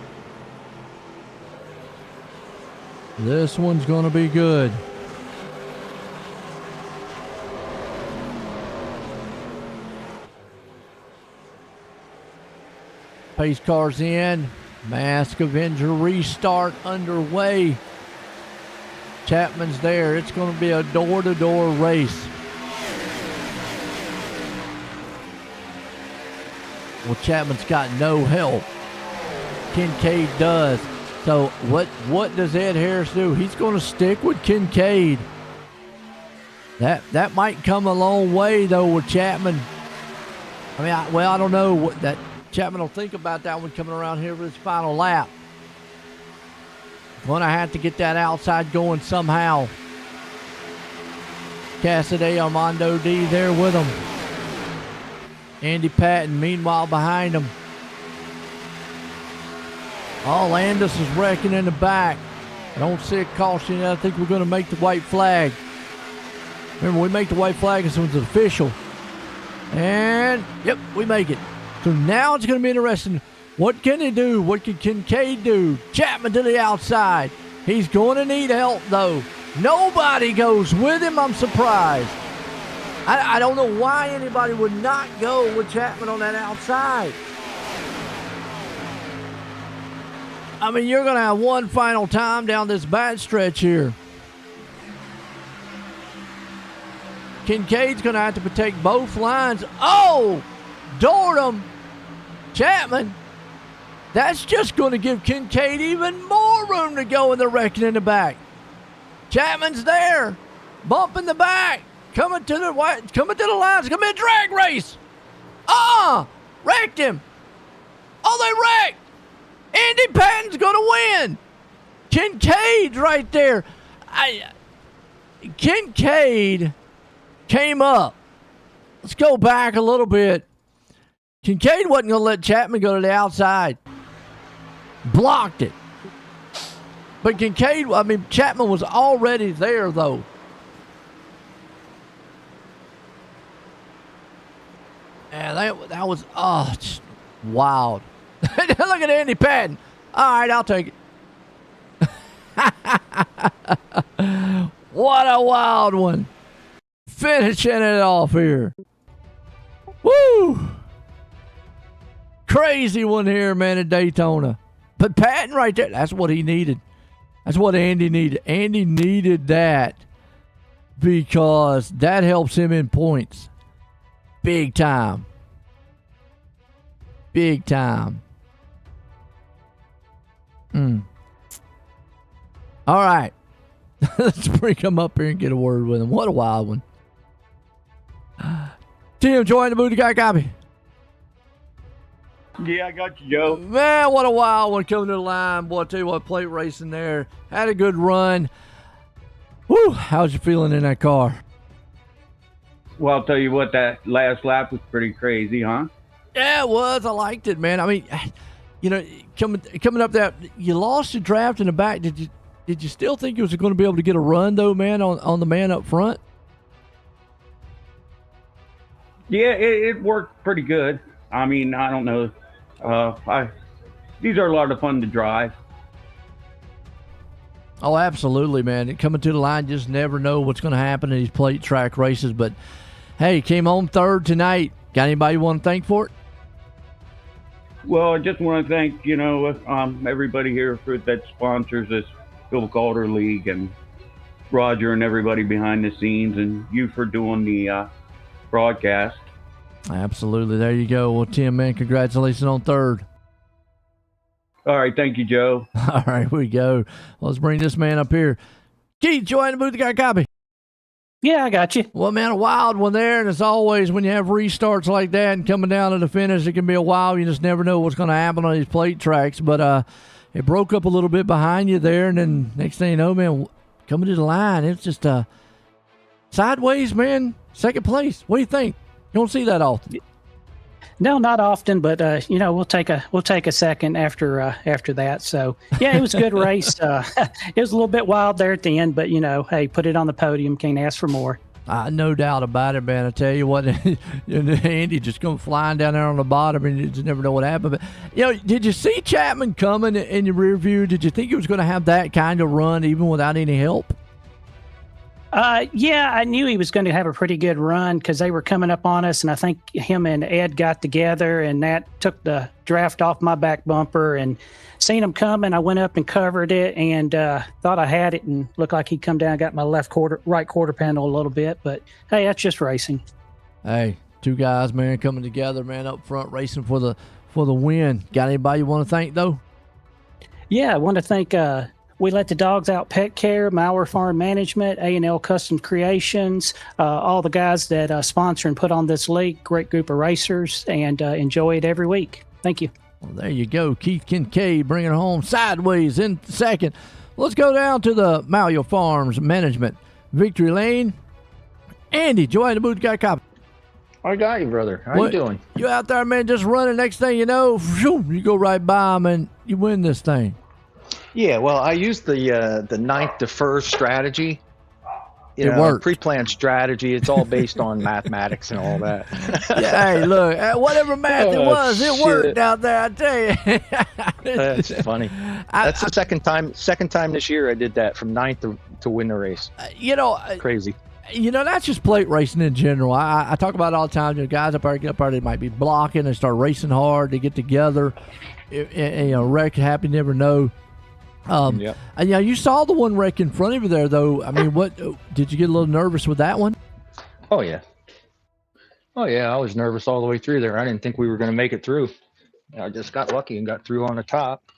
This one's going to be good. Pace cars in. Mask Avenger restart underway. Chapman's there. It's going to be a door-to-door race. Well, Chapman's got no help. Kincaid does. So what does Ed Harris do? He's going to stick with Kincaid. That might come a long way, though, with Chapman. I mean, I don't know what that Chapman will think about that one coming around here for his final lap. Going to have to get that outside going somehow. Cassidy, Armando D there with him. Andy Patton, meanwhile, behind him. Oh, Landis is wrecking in the back. I don't see a caution yet. I think we're going to make the white flag. Remember, we make the white flag as soon as it's official. And, yep, we make it. So now it's going to be interesting. What can he do? What can Kincaid do? Chapman to the outside. He's going to need help, though. Nobody goes with him. I'm surprised. I don't know why anybody would not go with Chapman on that outside. I mean, you're going to have one final time down this back stretch here. Kincaid's going to have to protect both lines. Oh! Dorham! Chapman! That's just going to give Kincaid even more room to go in the wrecking in the back. Chapman's there. Bumping the back. Coming to the lines. It's going to be a drag race. Wrecked him. Oh, they wrecked. Andy Patton's going to win. Kincaid's right there. Kincaid came up. Let's go back a little bit. Kincaid wasn't going to let Chapman go to the outside. Blocked it. But Chapman was already there, though. And that was, just wild. Look at Andy Patton. All right, I'll take it. What a wild one. Finishing it off here. Woo! Crazy one here, man, at Daytona. But Patton right there, that's what he needed. That's what Andy needed. Andy needed that because that helps him in points. Big time. Big time. All right. Let's bring him up here and get a word with him. What a wild one. Tim, join the booty guy copy. Yeah, I got you, Joe. Man, what a wild one coming to the line. Boy, I tell you what, plate racing there. Had a good run. Whew, how's you feeling in that car? Well, I'll tell you what, that last lap was pretty crazy, huh? Yeah, it was. I liked it, man. I mean, you know, coming up there, you lost your draft in the back. Did you still think you was going to be able to get a run, though, man, on the man up front? Yeah, it worked pretty good. I mean, I don't know. These are a lot of fun to drive. Oh, absolutely, man. Coming to the line, just never know what's going to happen in these plate track races. But, hey, came home third tonight. Got anybody you want to thank for it? Well, I just want to thank, everybody here that sponsors this Bill Calder League, and Roger and everybody behind the scenes, and you for doing the broadcast. Absolutely. There you go. Well, Tim, man, congratulations on third. All right. Thank you, Joe. All right, here we go. Let's bring this man up here. Keith, join the booth. Got a copy? Yeah, I got you. Well, man, a wild one there. And as always, when you have restarts like that and coming down to the finish, it can be a wild. You just never know what's going to happen on these plate tracks. But it broke up a little bit behind you there. And then next thing you know, man, coming to the line, it's just sideways, man. Second place. What do you think? You don't see that often. No, not often, but we'll take a second after that. So yeah, it was a good race. It was a little bit wild there at the end, but hey, put it on the podium. Can't ask for more. No doubt about it, man. I tell you what, Andy just going flying down there on the bottom, and you just never know what happened. But did you see Chapman coming in your rear view? Did you think he was going to have that kind of run even without any help? Yeah, I knew he was going to have a pretty good run because they were coming up on us, and I think him and Ed got together, and that took the draft off my back bumper. And seen him coming, I went up and covered it, and thought I had it, and looked like he'd come down, got my right quarter panel a little bit. But hey, that's just racing. Hey, two guys, man, coming together, man, up front racing for the win. Got anybody you want to thank though? Yeah, I want to thank. We Let the Dogs Out Pet Care, Mauer Farm Management, A&L Custom Creations, all the guys that sponsor and put on this league. Great group of racers, and enjoy it every week. Thank you. Well, there you go. Keith Kincaid bringing it home sideways in second. Let's go down to the Mauer Farms Management. Victory Lane. Andy, join the booth. Got a copy. I got you, brother. How you doing? You out there, man, just running. Next thing you know, you go right by them, and you win this thing. Yeah, well, I used the ninth defer strategy. It worked. Pre-planned strategy. It's all based on mathematics and all that. Yeah, hey, look, whatever math it was, it worked out there. I tell you. That's funny. That's the second time this year I did that from ninth to win the race. Crazy. That's just plate racing in general. I talk about it all the time. Guys up there get up there, they might be blocking, they start racing hard, they get together. Wreck happen, never know. Yep. And you saw the one wreck in front of you there, though. I mean, what did you get a little nervous with that one? Oh yeah, I was nervous all the way through there. I didn't think we were going to make it through. I just got lucky and got through on the top.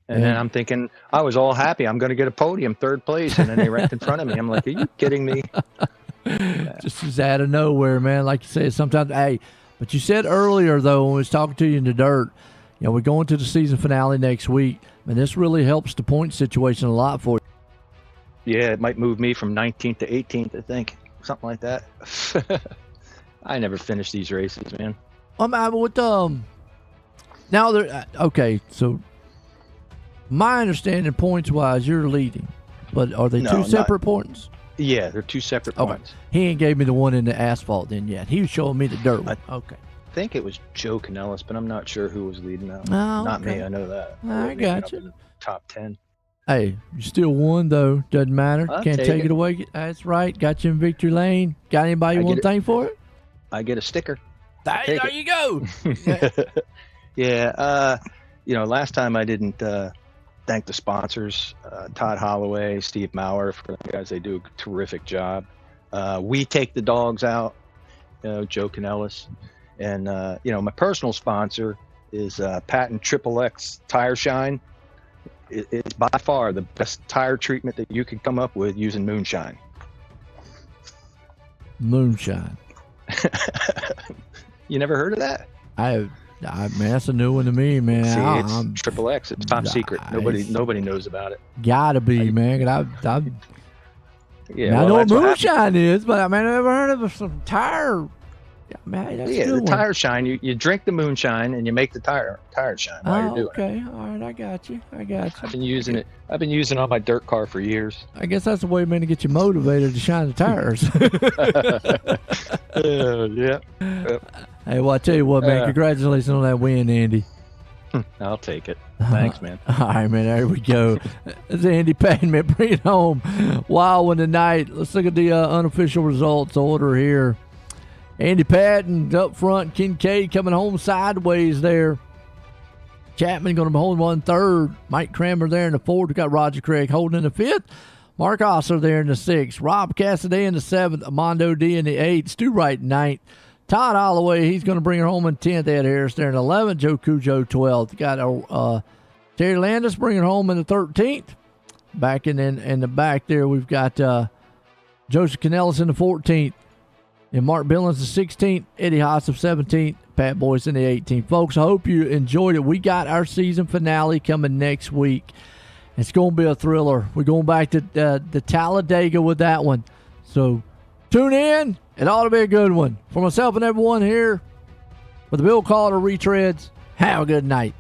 And then I'm thinking, I was all happy. I'm going to get a podium, third place. And then they wrecked in front of me. I'm like, are you kidding me? Just out of nowhere, man. Like you said, sometimes, hey, but you said earlier, though, when we was talking to you in the dirt, we're going to the season finale next week. And this really helps the point situation a lot for you. Yeah, it might move me from 19th to 18th, I think. Something like that. I never finished these races, man. With now they're okay. So my understanding, points wise, you're leading, but are they two separate points? Yeah, they're two separate points. He ain't gave me the one in the asphalt then yet. He was showing me the dirt one. Okay. I think it was Joe Canellis, but I'm not sure who was leading that. Not me. I know that. I got you. Top 10. Hey, you still won though. Doesn't matter. I'll Can't take it away. That's right. Got you in victory lane. Got anybody you want to thank for it? I get a sticker. There you go. Yeah. Last time I didn't. That thank the sponsors, Todd Holloway, Steve Maurer, for the guys. They do a terrific job. We take the dogs out, Joe Canellis. And, my personal sponsor is Patent Triple X Tire Shine. It's by far the best tire treatment that you could come up with using moonshine. Moonshine. You never heard of that? Man, that's a new one to me, man. See, it's Triple X. It's top secret. Nobody knows about it. Gotta be, man. I Yeah, know what moonshine is, but I've never heard of some tire. Yeah, man, that's a good the one. tire shine. You drink the moonshine and you make the tire shine while you're doing it. Okay, all right, I got you. I've been using it. I've been using it on my dirt car for years. I guess that's the way, man, to get you motivated to shine the tires. Yeah. Hey, well, I tell you what, man, congratulations on that win, Andy. I'll take it. Thanks, man. All right, man, there we go. It's Andy Patton, man, bring it home. Wild one tonight. Let's look at the unofficial results order here. Andy Patton up front. Kincaid coming home sideways there. Chapman going to hold 1/3. Mike Kramer there in the 4th. We got Roger Craig holding in the 5th. Mark Osler there in the 6th. Rob Cassidy in the 7th. Armando D in the 8th. Stu Wright 9th. Todd Holloway, he's going to bring her home in 10th. Ed Harris there in 11th. Joe Cujo 12th. Got Terry Landis bringing her home in the 13th. Back in the back there, we've got Joseph Canellis in the 14th. And Mark Billings the 16th. Eddie Haas of 17th. Pat Boyce in the 18th. Folks, I hope you enjoyed it. We got our season finale coming next week. It's going to be a thriller. We're going back to the Talladega with that one. So tune in. It ought to be a good one. For myself and everyone here, with the Bill Calder Retreads, have a good night.